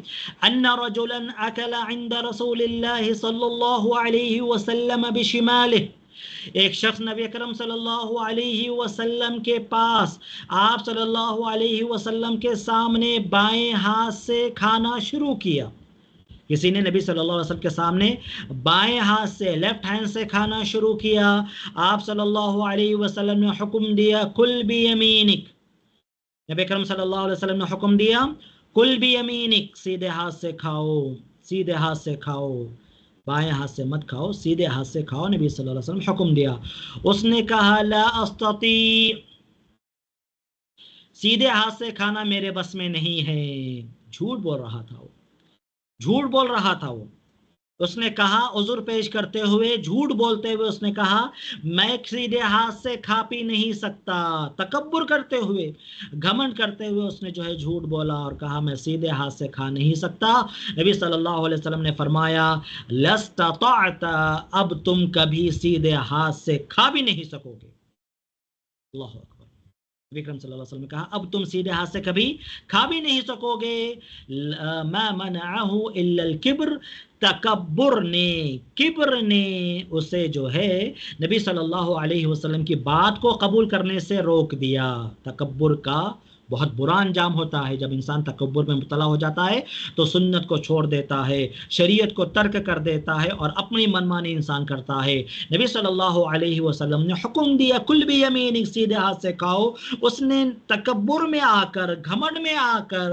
ان رجلا اکل عند رسول اللہ صلی اللہ علیہ وسلم بشمالہ، ایک شخص نبی اکرم صلی اللہ علیہ وسلم کے پاس آپ صلی اللہ علیہ وسلم کے سامنے بائیں ہاتھ سے کھانا شروع کیا. کسی نے نبی صلی اللہ علیہ وسلم کے سامنے بائیں ہاتھ سے لیفٹ ہینڈ سے کھانا شروع کیا. آپ صلی اللہ علیہ وسلم نے حکم دیا کل بیمینک، نبی اکرم صلی اللہ علیہ وسلم نے حکم دیا کل بیمینک، سیدھے ہاتھ سے کھاؤ، سیدھے ہاتھ سے کھاؤ، بائیں ہاتھ سے مت کھاؤ، سیدھے ہاتھ سے کھاؤ. نبی صلی اللہ علیہ وسلم حکم دیا. اس نے کہا لا استطیع، سیدھے ہاتھ سے کھانا میرے بس میں نہیں ہے. جھوٹ بول رہا تھا وہ، جھوٹ بول رہا تھا وہ. اس نے کہا عذر پیش کرتے ہوئے، جھوٹ بولتے ہوئے اس نے کہا میں سیدھے ہاتھ سے کھا پی نہیں سکتا. تکبر کرتے ہوئے، گھمنڈ کرتے ہوئے اس نے جو ہے جھوٹ بولا اور کہا میں سیدھے ہاتھ سے کھا نہیں سکتا. نبی صلی اللہ علیہ وسلم نے فرمایا لستطعت، اب تم کبھی سیدھے ہاتھ سے کھا بھی نہیں سکو گے. اللہ اکبر. نبی اکرم صلی اللہ علیہ وسلم نے کہا اب تم سیدھے ہاتھ سے کبھی کھا بھی نہیں سکو گے. ما منعہ الا الکبر، تکبر نے، کبر نے اسے جو ہے نبی صلی اللہ علیہ وسلم کی بات کو قبول کرنے سے روک دیا. تکبر کا بہت برا انجام ہوتا ہے. جب انسان تکبر میں مبتلا ہو جاتا ہے تو سنت کو چھوڑ دیتا ہے، شریعت کو ترک کر دیتا ہے اور اپنی منمانی انسان کرتا ہے. نبی صلی اللہ علیہ وسلم نے حکم دیا کل بھی یمین، سیدھے ہاتھ سے کھاؤ. اس نے تکبر میں آ کر، گھمنڈ میں آ کر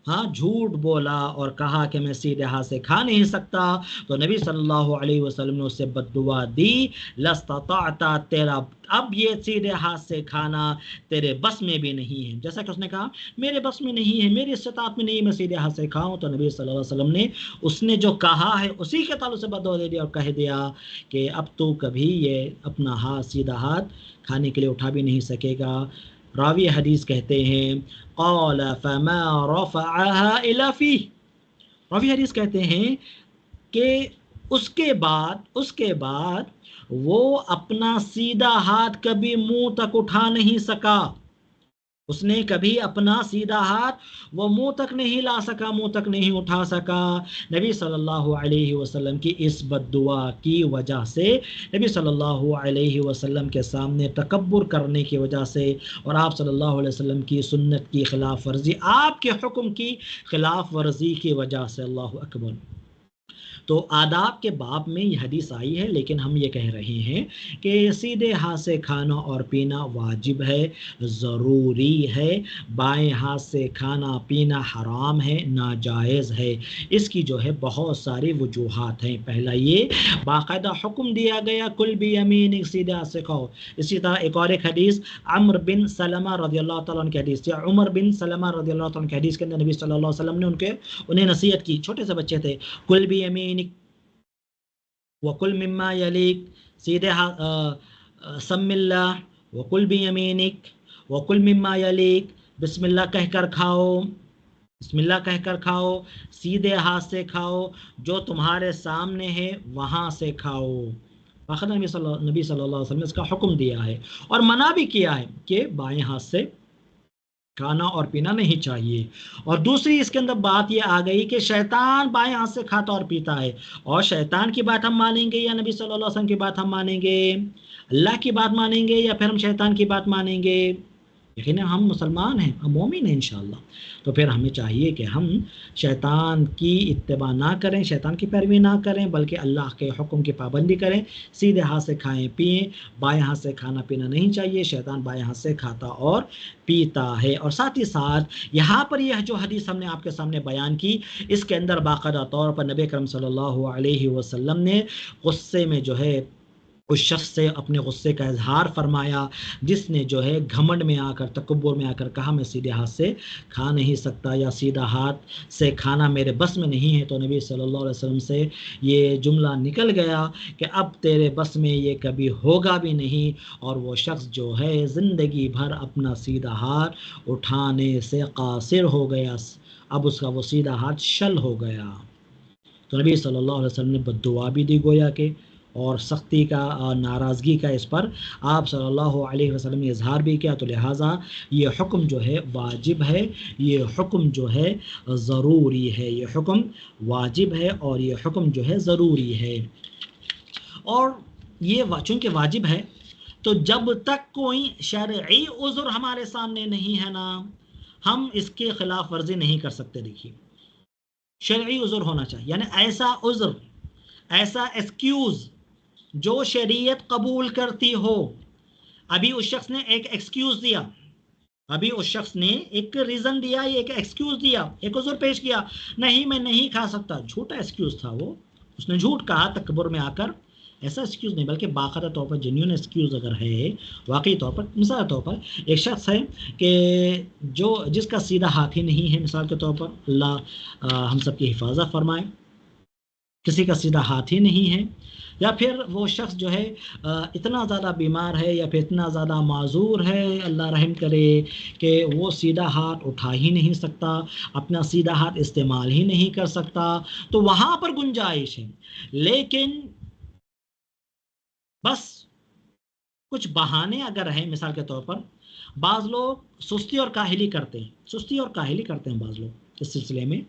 جھوٹ بولا اور کہا کہ میں سیدھے ہاتھ سے کھا نہیں سکتا. تو نبی صلی اللہ علیہ وسلم نے اسے بد دعا دی لستطعت، تیرا اب یہ سیدھے ہاتھ سے کھانا تیرے بس میں بھی نہیں ہے. جیسا کہ اس نے کہا میرے بس میں نہیں ہے، میری استطاعت میں نہیں ہے میں سیدھے ہاتھ سے کھاؤں. تو نبی صلی اللہ علیہ وسلم نے اس نے جو کہا ہے اسی کے تعلق سے بد دعا دے دیا اور کہہ دیا کہ اب تو کبھی یہ اپنا ہاتھ، سیدھا ہاتھ کھانے کے لیے اٹھا بھی نہیں سکے گا. راوی حدیث کہتے ہیں قال فما رفعها الى فيه، راوی حدیث کہتے ہیں کہ اس کے بعد وہ اپنا سیدھا ہاتھ کبھی منہ تک اٹھا نہیں سکا. اس نے کبھی اپنا سیدھا ہاتھ وہ منہ تک نہیں لا سکا، منہ تک نہیں اٹھا سکا۔ نبی صلی اللہ علیہ وسلم کی اس بد دعا کی وجہ سے، نبی صلی اللہ علیہ وسلم کے سامنے تکبر کرنے کی وجہ سے، اور آپ صلی اللہ علیہ وسلم کی سنت کی خلاف ورزی، آپ کے حکم کی خلاف ورزی کی وجہ سے، اللہ اکبر۔ تو آداب کے باب میں یہ حدیث آئی ہے، لیکن ہم یہ کہہ رہے ہیں کہ سیدھے ہاتھ سے کھانا اور پینا واجب ہے، ضروری ہے۔ بائیں ہاتھ سے کھانا پینا حرام ہے، ناجائز ہے۔ اس کی جو ہے بہت ساری وجوہات ہیں۔ پہلا یہ باقاعدہ حکم دیا گیا کل بیمینک، سیدھے ہاتھ سے کھاؤ۔ اسی طرح ایک حدیث عمر بن سلمہ رضی اللہ تعالیٰ عنہ کی حدیث، یا عمر بن سلمہ رضی اللہ تعالیٰ عنہ کی حدیث کے اندر نبی صلی اللہ علیہ وسلم نے انہیں نصیحت کی، چھوٹے سے بچے تھے، کل بیمینک وکل مما یلیک، سیدھے سم اللہ وکل بیمینک وکل مما یلیک، بسم اللہ کہہ کر کھاؤ، بسم اللہ کہہ کر کھاؤ، سیدھے ہاتھ سے کھاؤ، جو تمہارے سامنے ہے وہاں سے کھاؤ۔ آخر نبی صلی اللہ علیہ وسلم نے اس کا حکم دیا ہے اور منع بھی کیا ہے کہ بائیں ہاتھ سے کھانا اور پینا نہیں چاہیے۔ اور دوسری اس کے اندر بات یہ آ گئی کہ شیطان بائیں ہاتھ سے کھاتا اور پیتا ہے، اور شیطان کی بات ہم مانیں گے یا نبی صلی اللہ علیہ وسلم کی بات ہم مانیں گے، اللہ کی بات مانیں گے یا پھر ہم شیطان کی بات مانیں گے؟ یقیناً ہم مسلمان ہیں، ہم مومن ہیں انشاءاللہ، تو پھر ہمیں چاہیے کہ ہم شیطان کی اتباع نہ کریں، شیطان کی پیروی نہ کریں، بلکہ اللہ کے حکم کی پابندی کریں، سیدھے ہاتھ سے کھائیں پئیں، بائیں ہاتھ سے کھانا پینا نہیں چاہیے، شیطان بائیں ہاتھ سے کھاتا اور پیتا ہے۔ اور ساتھ ہی ساتھ یہاں پر یہ جو حدیث ہم نے آپ کے سامنے بیان کی، اس کے اندر باقاعدہ طور پر نبی کرم صلی اللہ علیہ وسلم نے غصے میں جو ہے اس شخص سے اپنے غصے کا اظہار فرمایا جس نے جو ہے گھمنڈ میں آ کر، تکبر میں آ کر کہا میں سیدھے ہاتھ سے کھا نہیں سکتا، یا سیدھا ہاتھ سے کھانا میرے بس میں نہیں ہے۔ تو نبی صلی اللہ علیہ وسلم سے یہ جملہ نکل گیا کہ اب تیرے بس میں یہ کبھی ہوگا بھی نہیں، اور وہ شخص جو ہے زندگی بھر اپنا سیدھا ہاتھ اٹھانے سے قاصر ہو گیا، اب اس کا وہ سیدھا ہاتھ شل ہو گیا۔ تو نبی صلی اللہ علیہ وسلم نے بد دعا بھی دی گویا کہ، اور سختی کا اور ناراضگی کا اس پر آپ صلی اللہ علیہ وسلم نے اظہار بھی کیا۔ تو لہٰذا یہ حکم جو ہے واجب ہے، یہ حکم جو ہے ضروری ہے، یہ حکم واجب ہے اور یہ حکم جو ہے ضروری ہے۔ اور یہ چونکہ واجب ہے تو جب تک کوئی شرعی عذر ہمارے سامنے نہیں ہے نا، ہم اس کے خلاف ورزی نہیں کر سکتے۔ دیکھیے شرعی عذر ہونا چاہیے، یعنی ایسا عذر، ایسا ایکسکیوز جو شریعت قبول کرتی ہو۔ ابھی اس شخص نے ایک ایکسکیوز دیا، ابھی اس شخص نے ایک ریزن دیا، ایک ایکسکیوز دیا، ایک عذر پیش کیا، نہیں میں نہیں کھا سکتا، جھوٹا ایکسکیوز تھا وہ، اس نے جھوٹ کہا تکبر میں آ کر، ایسا ایکسکیوز نہیں بلکہ باقاعدہ طور پر جینیون ایکسکیوز اگر ہے واقعی طور پر۔ مثال کے طور پر ایک شخص ہے کہ جس کا سیدھا ہاتھ ہی نہیں ہے، مثال کے طور پر، اللہ ہم سب کی حفاظت فرمائے، کسی کا سیدھا ہاتھ ہی نہیں ہے، یا پھر وہ شخص جو ہے اتنا زیادہ بیمار ہے یا پھر اتنا زیادہ معذور ہے، اللہ رحم کرے، کہ وہ سیدھا ہاتھ اٹھا ہی نہیں سکتا، اپنا سیدھا ہاتھ استعمال ہی نہیں کر سکتا، تو وہاں پر گنجائش ہے۔ لیکن بس کچھ بہانے اگر ہیں، مثال کے طور پر بعض لوگ سستی اور کاہلی کرتے ہیں، بعض لوگ اس سلسلے میں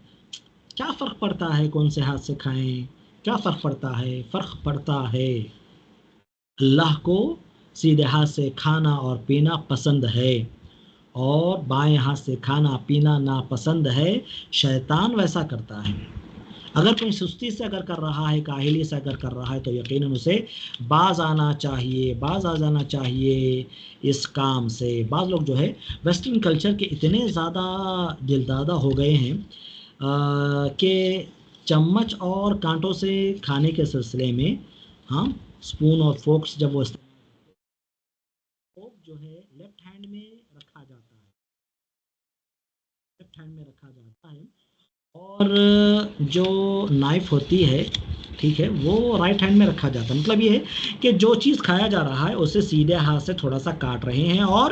کیا فرق پڑتا ہے کون سے ہاتھ سے کھائیں، کیا فرق پڑتا ہے؟ فرق پڑتا ہے، اللہ کو سیدھے ہاتھ سے کھانا اور پینا پسند ہے اور بائیں ہاتھ سے کھانا پینا ناپسند ہے۔ شیطان ویسا کرتا ہے، اگر کوئی سستی سے اگر کر رہا ہے، کاہلی سے اگر کر رہا ہے، تو یقیناً اسے باز آ جانا چاہیے اس کام سے۔ بعض لوگ جو ہے ویسٹرن کلچر کے اتنے زیادہ دلدادہ ہو گئے ہیں کہ چمچ اور کانٹوں سے کھانے کے سلسلے میں، ہاں سپون اور فورکس جب وہ استعمال فورک جو ہے لیفٹ ہینڈ میں رکھا جاتا ہے، اور جو نائف ہوتی ہے، ٹھیک ہے، وہ رائٹ ہینڈ میں رکھا جاتا ہے۔ مطلب یہ ہے کہ جو چیز کھایا جا رہا ہے اسے سیدھے ہاتھ سے تھوڑا سا کاٹ رہے ہیں اور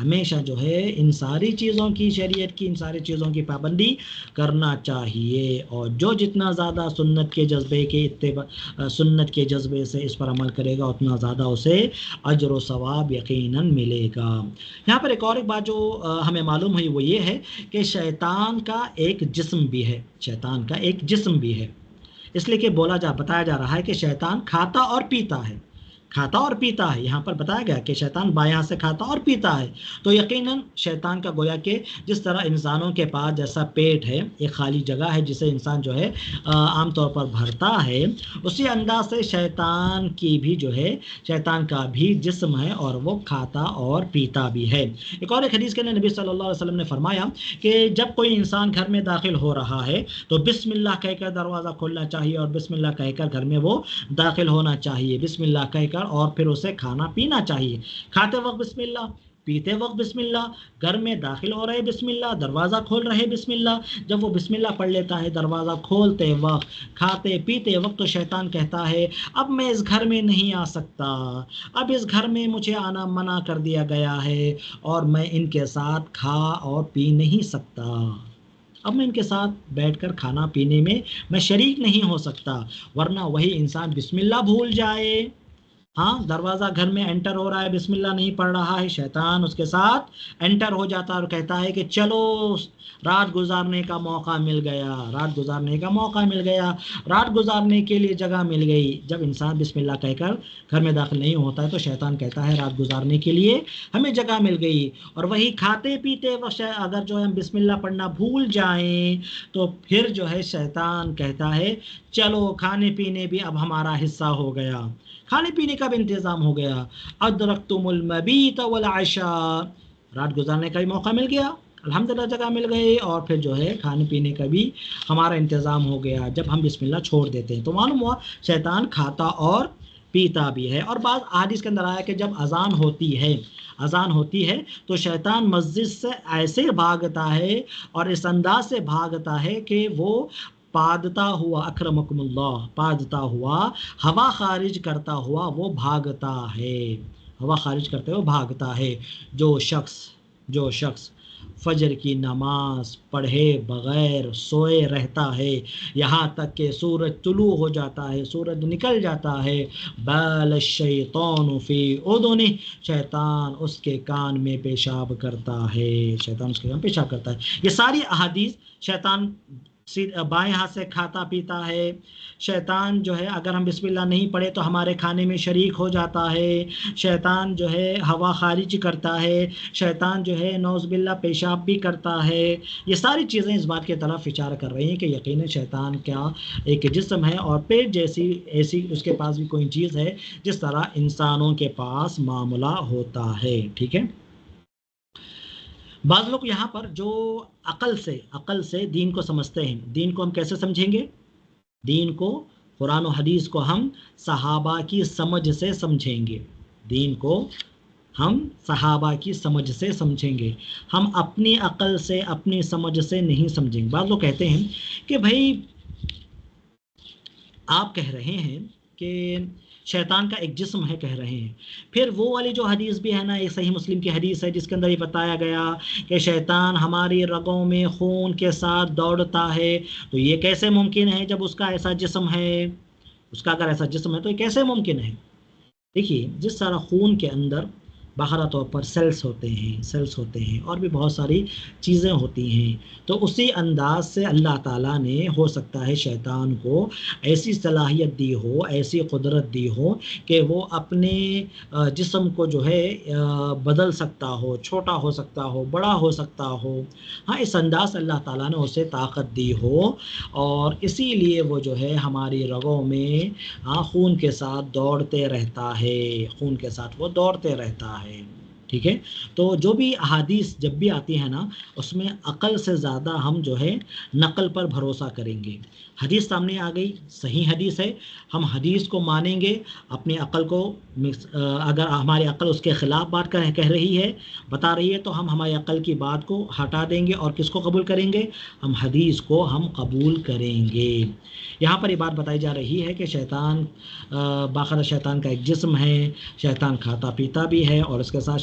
ہمیشہ جو ہے ان ساری چیزوں کی، شریعت کی ان ساری چیزوں کی پابندی کرنا چاہیے، اور جو جتنا زیادہ سنت کے جذبے کے سنت کے جذبے سے اس پر عمل کرے گا اتنا زیادہ اسے اجر و ثواب یقیناً ملے گا۔ یہاں پر ایک بات جو ہمیں معلوم ہوئی وہ یہ ہے کہ شیطان کا ایک جسم بھی ہے، شیطان کا ایک جسم بھی ہے، اس لیے کہ بتایا جا رہا ہے کہ شیطان کھاتا اور پیتا ہے، کھاتا اور پیتا ہے۔ یہاں پر بتایا گیا کہ شیطان بائیں ہاتھ سے کھاتا اور پیتا ہے، تو یقیناً شیطان کا گویا کہ جس طرح انسانوں کے پاس جیسا پیٹ ہے، ایک خالی جگہ ہے جسے انسان جو ہے عام طور پر بھرتا ہے، اسی انداز سے شیطان کی بھی جو ہے، شیطان کا بھی جسم ہے اور وہ کھاتا اور پیتا بھی ہے۔ ایک حدیث کے نبی صلی اللہ علیہ وسلم نے فرمایا کہ جب کوئی انسان گھر میں داخل ہو رہا ہے تو بسم اللہ کہہ کر دروازہ کھولنا چاہیے، اور بسم اللہ کہہ کر گھر میں وہ داخل ہونا چاہیے، بسم اللہ کہہ کر، اور پھر اسے کھانا پینا چاہیے، کھاتے وقت بسم اللہ، پیتے وقت بسم اللہ، گھر میں داخل ہو رہے بسم اللہ، دروازہ کھول رہے بسم اللہ۔ جب وہ بسم اللہ پڑھ لیتا ہے دروازہ کھولتے وقت، کھاتے پیتے وقت، تو شیطان کہتا ہے اب میں اس گھر میں نہیں آ سکتا، اب اس گھر میں مجھے آنا منع کر دیا گیا ہے، اور میں ان کے ساتھ کھا اور پی نہیں سکتا، اب میں ان کے ساتھ بیٹھ کر کھانا پینے میں شریک نہیں ہو سکتا۔ ورنہ وہی انسان بسم اللہ بھول جائے، ہاں دروازہ گھر میں انٹر ہو رہا ہے، بسم اللہ نہیں پڑھ رہا ہے، شیطان اس کے ساتھ انٹر ہو جاتا ہے اور کہتا ہے کہ چلو رات گزارنے کا موقع مل گیا، رات گزارنے کا موقع مل گیا، رات گزارنے کے لیے جگہ مل گئی۔ جب انسان بسم اللہ کہہ کر گھر میں داخل نہیں ہوتا ہے تو شیطان کہتا ہے رات گزارنے کے لیے ہمیں جگہ مل گئی، اور وہی کھاتے پیتے وقت اگر جو ہے ہم بسم اللہ پڑھنا بھول جائیں تو پھر جو ہے شیطان کہتا ہے چلو کھانے پینے بھی اب ہمارا حصہ ہو گیا، کھانے پینے کا بھی انتظام ہو گیا، ادرکتم المبیت والعشاء، رات گزارنے کا بھی موقع مل گیا، الحمدللہ جگہ مل گئی، اور پھر جو ہے کھانے پینے کا بھی ہمارا انتظام ہو گیا جب ہم بسم اللہ چھوڑ دیتے ہیں۔ تو معلوم ہوا شیطان کھاتا اور پیتا بھی ہے۔ اور بعض احادیث کے اندر آیا کہ جب اذان ہوتی ہے تو شیطان مسجد سے ایسے بھاگتا ہے اور اس انداز سے بھاگتا ہے کہ وہ پادتا ہوا، اکرمکم اللہ، پادتا ہوا، ہوا خارج کرتا ہوا وہ بھاگتا ہے، ہوا خارج کرتے ہوئے بھاگتا ہے۔ جو شخص فجر کی نماز پڑھے بغیر سوئے رہتا ہے یہاں تک کہ سورج طلوع ہو جاتا ہے، سورج نکل جاتا ہے، بال الشیطان فی اذنہ، شیطان اس کے کان میں پیشاب کرتا ہے، شیطان اس کے کان میں پیشاب کرتا ہے۔ یہ ساری احادیث، شیطان بائیں ہاتھ سے کھاتا پیتا ہے، شیطان جو ہے اگر ہم بسم اللہ نہیں پڑھے تو ہمارے کھانے میں شریک ہو جاتا ہے، شیطان جو ہے ہوا خارج کرتا ہے، شیطان جو ہے نعوذ باللہ پیشاب بھی کرتا ہے، یہ ساری چیزیں اس بات کی طرف اشارہ کر رہی ہیں کہ یقیناً شیطان کیا ایک جسم ہے، اور پیٹ جیسی ایسی اس کے پاس بھی کوئی چیز ہے جس طرح انسانوں کے پاس معاملہ ہوتا ہے، ٹھیک ہے۔ بعض لوگ یہاں پر جو عقل سے دین کو سمجھتے ہیں، دین کو ہم کیسے سمجھیں گے؟ دین کو، قرآن و حدیث کو ہم صحابہ کی سمجھ سے سمجھیں گے، دین کو ہم صحابہ کی سمجھ سے سمجھیں گے، ہم اپنی عقل سے اپنی سمجھ سے نہیں سمجھیں گے۔ بعض لوگ کہتے ہیں کہ بھائی آپ کہہ رہے ہیں کہ شیطان کا ایک جسم ہے، کہہ رہے ہیں، پھر وہ والی جو حدیث بھی ہے نا، ایک صحیح مسلم کی حدیث ہے جس کے اندر یہ بتایا گیا کہ شیطان ہماری رگوں میں خون کے ساتھ دوڑتا ہے، تو یہ کیسے ممکن ہے جب اس کا ایسا جسم ہے؟ اس کا اگر ایسا جسم ہے تو یہ کیسے ممکن ہے؟ دیکھیے جس طرح خون کے اندر باہر طور پر سیلز ہوتے ہیں اور بھی بہت ساری چیزیں ہوتی ہیں، تو اسی انداز سے اللہ تعالیٰ نے ہو سکتا ہے شیطان کو ایسی صلاحیت دی ہو، ایسی قدرت دی ہو کہ وہ اپنے جسم کو جو ہے بدل سکتا ہو، چھوٹا ہو سکتا ہو، بڑا ہو سکتا ہو، ہاں اس انداز سے اللہ تعالیٰ نے اسے طاقت دی ہو، اور اسی لیے وہ جو ہے ہماری رگوں میں خون کے ساتھ دوڑتے رہتا ہے، خون کے ساتھ وہ دوڑتے رہتا ہے، ٹھیک ہے۔ تو جو بھی احادیث جب بھی آتی ہے نا، اس میں عقل سے زیادہ ہم جو ہے نقل پر بھروسہ کریں گے۔ حدیث سامنے آ گئی، صحیح حدیث ہے، ہم حدیث کو مانیں گے، اپنی عقل کو اگر ہماری عقل اس کے خلاف بات کہہ رہی ہے، بتا رہی ہے، تو ہم ہماری عقل کی بات کو ہٹا دیں گے اور کس کو قبول کریں گے؟ ہم حدیث کو ہم قبول کریں گے۔ یہاں پر یہ بات بتائی جا رہی ہے کہ شیطان باخبر شیطان کا ایک جسم ہے، شیطان کھاتا پیتا بھی ہے، اور اس کے ساتھ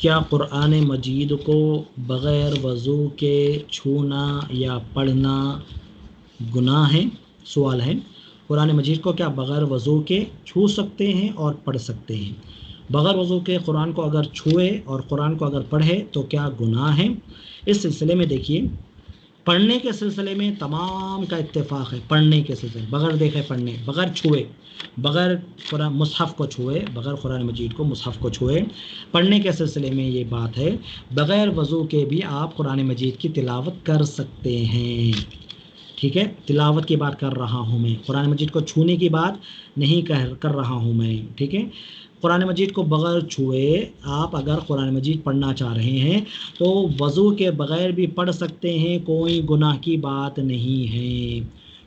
کیا قرآن مجید کو بغیر وضو کے چھونا یا پڑھنا گناہ ہے؟ سوال ہے، قرآن مجید کو کیا بغیر وضو کے چھو سکتے ہیں اور پڑھ سکتے ہیں؟ بغیر وضو کے قرآن کو اگر چھوئے اور قرآن کو اگر پڑھے تو کیا گناہ ہے؟ اس سلسلے میں دیکھیے، پڑھنے کے سلسلے میں تمام کا اتفاق ہے، پڑھنے کے سلسلے بغیر دیکھے پڑھنے، بغیر چھوئے، بغیر قرآن مصحف کو چھوئے، بغیر قرآن مجید کو مصحف کو چھوئے، پڑھنے کے سلسلے میں یہ بات ہے، بغیر وضو کے بھی آپ قرآن مجید کی تلاوت کر سکتے ہیں، ٹھیک ہے؟ تلاوت کی بات کر رہا ہوں میں، قرآن مجید کو چھونے کی بات نہیں کر رہا ہوں میں، ٹھیک ہے؟ قرآن مجید کو بغیر چھوئے آپ اگر قرآن مجید پڑھنا چاہ رہے ہیں تو وضو کے بغیر بھی پڑھ سکتے ہیں، کوئی گناہ کی بات نہیں ہے،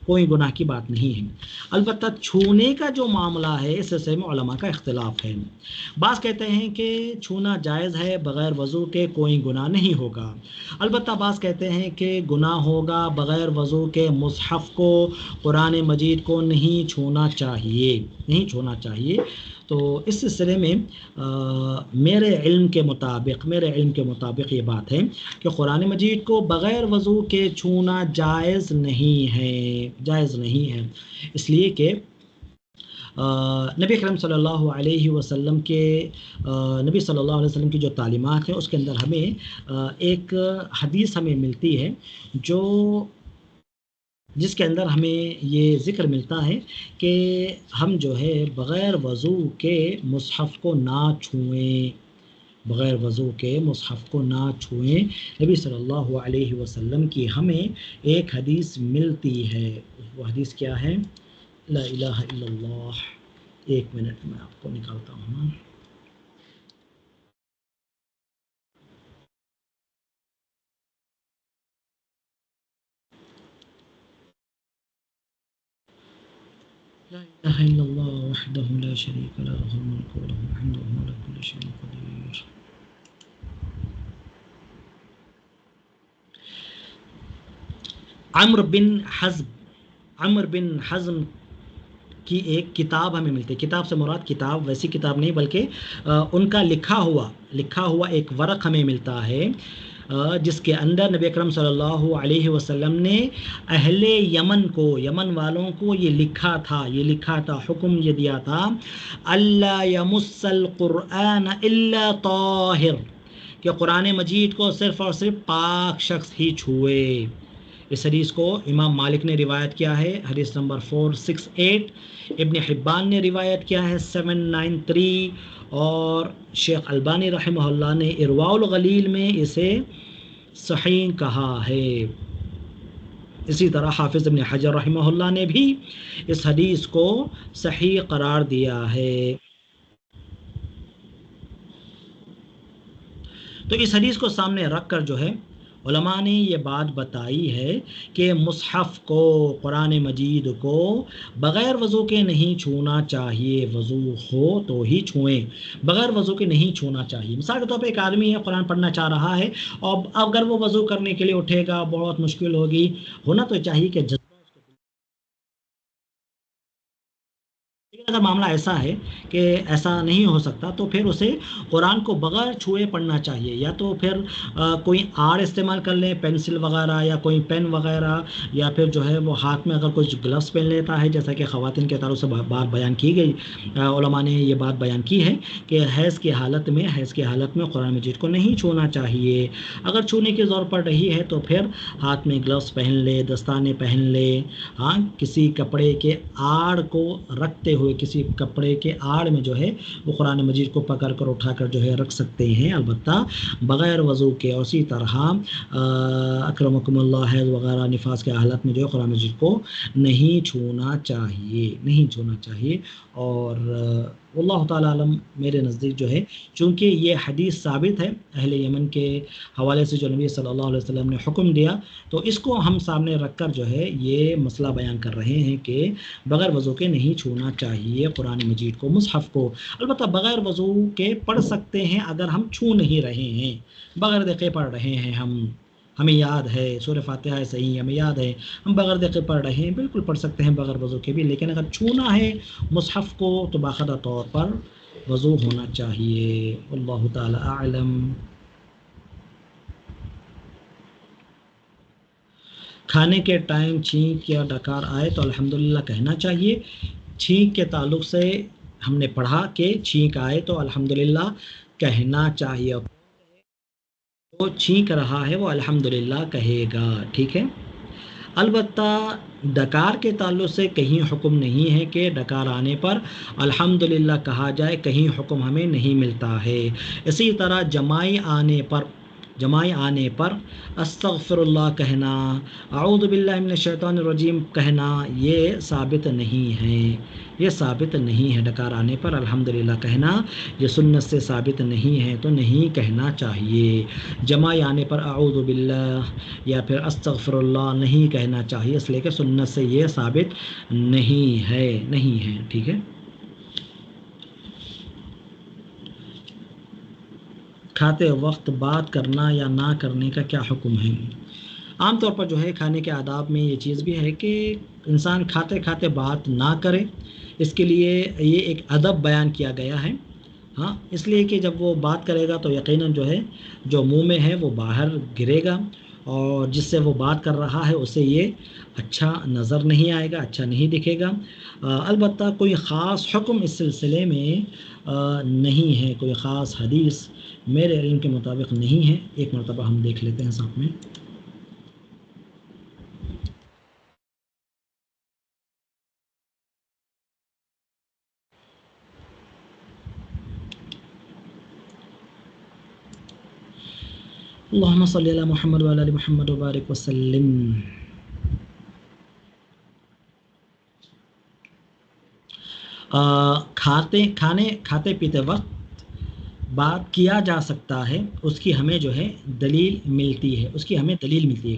کوئی گناہ کی بات نہیں ہے۔ البتہ چھونے کا جو معاملہ ہے اس سلسلے میں علماء کا اختلاف ہے، بعض کہتے ہیں کہ چھونا جائز ہے، بغیر وضو کے کوئی گناہ نہیں ہوگا، البتہ بعض کہتے ہیں کہ گناہ ہوگا، بغیر وضو کے مصحف کو، قرآن مجید کو نہیں چھونا چاہیے، نہیں چھونا چاہیے۔ تو اس سلسلے میں میرے علم کے مطابق یہ بات ہے کہ قرآن مجید کو بغیر وضو کے چھونا جائز نہیں ہے، اس لیے کہ نبی اکرم صلی اللہ علیہ وسلم کی جو تعلیمات ہیں اس کے اندر ہمیں ایک حدیث ہمیں ملتی ہے جس کے اندر ہمیں یہ ذکر ملتا ہے کہ ہم جو ہے بغیر وضو کے مصحف کو نہ چھوئیں، بغیر وضو کے مصحف کو نہ چھوئیں۔ نبی صلی اللہ علیہ وسلم کی ہمیں ایک حدیث ملتی ہے، وہ حدیث کیا ہے؟ لا الہ الا اللہ، ایک منٹ میں آپ کو نکالتا ہوں۔ لا الہ الا اللہ وحدہ لا شریک لہ لہ الملک و لہ الحمد وهو على كل شيء قدیر۔ عمرو بن حزم کی ایک کتاب ہمیں ملتی ہے، کتاب سے مراد کتاب ویسی کتاب نہیں بلکہ ان کا لکھا ہوا ایک ورق ہمیں ملتا ہے جس کے اندر نبی اکرم صلی اللہ علیہ وسلم نے اہل یمن والوں کو یہ لکھا تھا، حکم یہ دیا تھا، اللہ یمس القرآن الا طاہر، کہ قرآن مجید کو صرف اور صرف پاک شخص ہی چھوئے۔ اس حدیث کو امام مالک نے روایت کیا ہے، حدیث نمبر 468، ابن حبان نے روایت کیا ہے 793، اور شیخ البانی رحمہ اللہ نے ارواء الغلیل میں اسے صحیح کہا ہے۔ اسی طرح حافظ ابن حجر رحمہ اللہ نے بھی اس حدیث کو صحیح قرار دیا ہے۔ تو اس حدیث کو سامنے رکھ کر جو ہے علماء نے یہ بات بتائی ہے کہ مصحف کو، قرآن مجید کو بغیر وضو کے نہیں چھونا چاہیے، وضو ہو تو ہی چھوئیں، بغیر وضو کے نہیں چھونا چاہیے۔ مثال کے طور پہ ایک آدمی ہے، قرآن پڑھنا چاہ رہا ہے، اور اگر وہ وضو کرنے کے لیے اٹھے گا بہت مشکل ہوگی، ہونا تو چاہیے کہ لیکن اگر معاملہ ایسا ہے کہ ایسا نہیں ہو سکتا تو پھر اسے قرآن کو بغیر چھوئے پڑھنا چاہیے، یا تو پھر کوئی آڑ استعمال کر لیں، پینسل وغیرہ یا کوئی پین وغیرہ، یا پھر جو ہے وہ ہاتھ میں اگر کچھ گلوز پہن لیتا ہے، جیسا کہ خواتین کے تعلق سے بات بیان کی گئی، علماء نے یہ بات بیان کی ہے کہ حیض کی حالت میں قرآن مجید کو نہیں چھونا چاہیے۔ اگر چھونے کی ضرورت پڑ رہی ہے تو پھر ہاتھ میں گلوز پہن لے، دستانے پہن لے، ہاں کسی کپڑے کے آڑ کو رکھتے ہوئے، کسی کپڑے کے آڑ میں جو ہے وہ قرآن مجید کو پکڑ کر اٹھا کر جو ہے رکھ سکتے ہیں، البتہ بغیر وضو کے۔ اور اسی طرح اکرمکم اللہ حیض وغیرہ نفاس کے حالت میں جو ہے قرآن مجید کو نہیں چھونا چاہیے۔ اور واللہ تعالیٰ عالم، میرے نزدیک جو ہے چونکہ یہ حدیث ثابت ہے اہل یمن کے حوالے سے جو نبی صلی اللہ علیہ وسلم نے حکم دیا، تو اس کو ہم سامنے رکھ کر جو ہے یہ مسئلہ بیان کر رہے ہیں کہ بغیر وضو کے نہیں چھونا چاہیے قرآن مجید کو، مصحف کو۔ البتہ بغیر وضو کے پڑھ سکتے ہیں اگر ہم چھو نہیں رہے ہیں، بغیر دیکھے پڑھ رہے ہیں، ہمیں یاد ہے سورہ فاتحہ ہے، صحیح ہمیں یاد ہے، ہم بغیر دیکھے پڑھ رہے ہیں، بالکل پڑھ سکتے ہیں بغیر وضو کے بھی۔ لیکن اگر چھونا ہے مصحف کو تو باقاعدہ طور پر وضو ہونا چاہیے۔ اللہ تعالی اعلم۔ کھانے کے ٹائم چھینک یا ڈکار آئے تو الحمدللہ کہنا چاہیے۔ چھینک کے تعلق سے ہم نے پڑھا کہ چھینک آئے تو الحمدللہ کہنا چاہیے، وہ چھینک رہا ہے وہ الحمدللہ کہے گا، ٹھیک ہے۔ البتہ ڈکار کے تعلق سے کہیں حکم نہیں ہے کہ ڈکار آنے پر الحمدللہ کہا جائے، کہیں حکم ہمیں نہیں ملتا ہے۔ اسی طرح جمائی آنے پر استغفر اللہ کہنا، اعوذ باللہ من الشیطان الرجیم کہنا، یہ ثابت نہیں ہے، یہ ثابت نہیں ہے۔ ڈکار آنے پر الحمدللہ کہنا یہ سنت سے ثابت نہیں ہے، تو نہیں کہنا چاہیے۔ جمائی آنے پر اعوذ باللہ یا پھر استغفر اللہ نہیں کہنا چاہیے، اس لیے کہ سنت سے یہ ثابت نہیں ہے، ٹھیک ہے۔ کھاتے وقت بات کرنا یا نہ کرنے کا کیا حکم ہے؟ عام طور پر جو ہے کھانے کے آداب میں یہ چیز بھی ہے کہ انسان کھاتے کھاتے بات نہ کرے، اس کے لیے یہ ایک ادب بیان کیا گیا ہے، ہاں، اس لیے کہ جب وہ بات کرے گا تو یقیناً جو ہے جو منہ میں ہے وہ باہر گرے گا، اور جس سے وہ بات کر رہا ہے اسے یہ اچھا نظر نہیں آئے گا، اچھا نہیں دکھے گا۔ البتہ کوئی خاص حکم اس سلسلے میں نہیں ہے، کوئی خاص حدیث میرے علم کے مطابق نہیں ہے۔ ایک مرتبہ ہم دیکھ لیتے ہیں ساتھ میں۔ اللہم صلی علی محمد وعلی آل محمد وبارک وسلم۔ کھاتے پیتے وقت بات کیا جا سکتا ہے، اس کی ہمیں جو ہے دلیل ملتی ہے،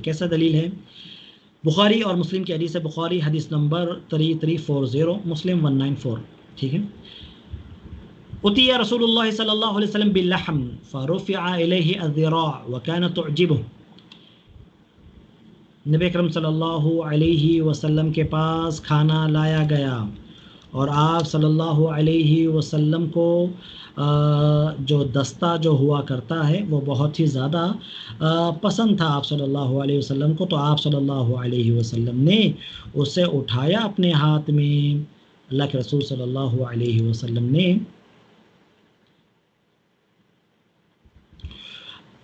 کیسا دلیل ہے؟ بخاری اور مسلم کی حدیث ہے، بخاری حدیث نمبر 3340، مسلم 194، ٹھیک ہے۔ اتي رسول الله صلی اللہ علیہ وسلم باللحم فرفع الیہ الذراع وكان تعجبه، نبی اکرم صلی اللہ علیہ وسلم کے پاس کھانا لایا گیا اور آپ صلی اللہ علیہ وسلم کو جو دستہ جو ہوا کرتا ہے وہ بہت ہی زیادہ پسند تھا آپ صلی اللہ علیہ وسلم کو، تو آپ صلی اللہ علیہ وسلم نے اسے اٹھایا اپنے ہاتھ میں، اللہ کے رسول صلی اللہ علیہ وسلم نے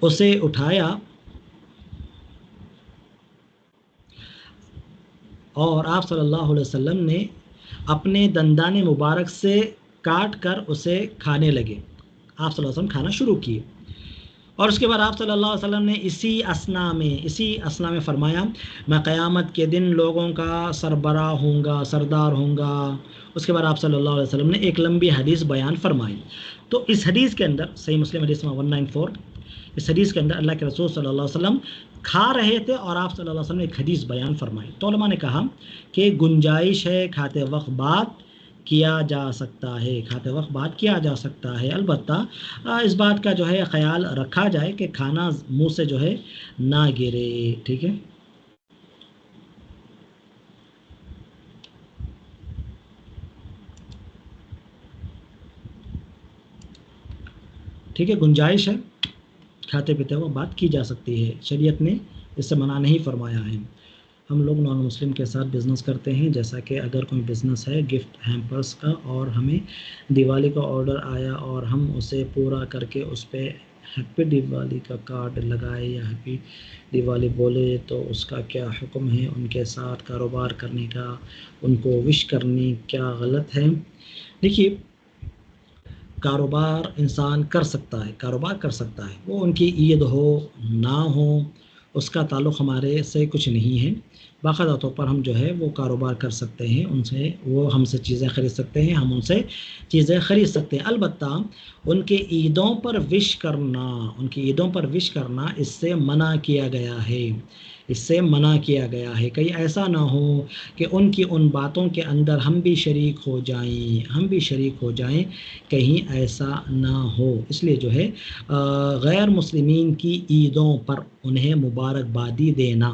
اسے اٹھایا اور آپ صلی اللہ علیہ وسلم نے اپنے دندان مبارک سے کاٹ کر اسے کھانے لگے، آپ صلی اللہ علیہ وسلم کھانا شروع کیے، اور اس کے بعد آپ صلی اللہ علیہ وسلم نے اسی اسنا میں فرمایا میں قیامت کے دن لوگوں کا سربراہ ہوں گا، سردار ہوں گا۔ اس کے بعد آپ صلی اللہ علیہ وسلم نے ایک لمبی حدیث بیان فرمائی۔ تو اس حدیث کے اندر صحیح مسلم حدیث میں 194، اس حدیث کے اندر اللہ کے رسول صلی اللہ علیہ وسلم کھا رہے تھے اور آپ صلی اللہ علیہ وسلم نے ایک حدیث بیان فرمائی۔ تو علماء نے کہا کہ گنجائش ہے کھاتے وقت بات کیا جا سکتا ہے، البتہ اس بات کا جو ہے خیال رکھا جائے کہ کھانا منہ سے جو ہے نہ گرے، ٹھیک ہے۔ ٹھیک ہے، گنجائش ہے کھاتے پیتے وہ بات کی جا سکتی ہے، شریعت نے اس سے منع نہیں فرمایا ہے۔ ہم لوگ نان مسلم کے ساتھ بزنس کرتے ہیں، جیسا کہ اگر کوئی بزنس ہے گفٹ ہیمپرس کا اور ہمیں دیوالی کا آرڈر آیا اور ہم اسے پورا کر کے اس پہ ہیپی دیوالی کا کارڈ لگائے یا ہیپی دیوالی بولے، تو اس کا کیا حکم ہے؟ ان کے ساتھ کاروبار کرنے کا، ان کو وش کرنے کیا غلط ہے؟ دیکھیے، کاروبار انسان کر سکتا ہے، وہ ان کی عید ہو نہ ہو اس کا تعلق ہمارے سے کچھ نہیں ہے، باقاعدہ طور پر ہم جو ہے وہ کاروبار کر سکتے ہیں، ان سے وہ ہم سے چیزیں خرید سکتے ہیں، ہم ان سے چیزیں خرید سکتے ہیں۔ البتہ ان کے عیدوں پر وش کرنا اس سے منع کیا گیا ہے، کہیں ایسا نہ ہو کہ ان کی ان باتوں کے اندر ہم بھی شریک ہو جائیں، کہیں ایسا نہ ہو، اس لیے جو ہے غیر مسلمین کی عیدوں پر انہیں مبارکبادی دینا،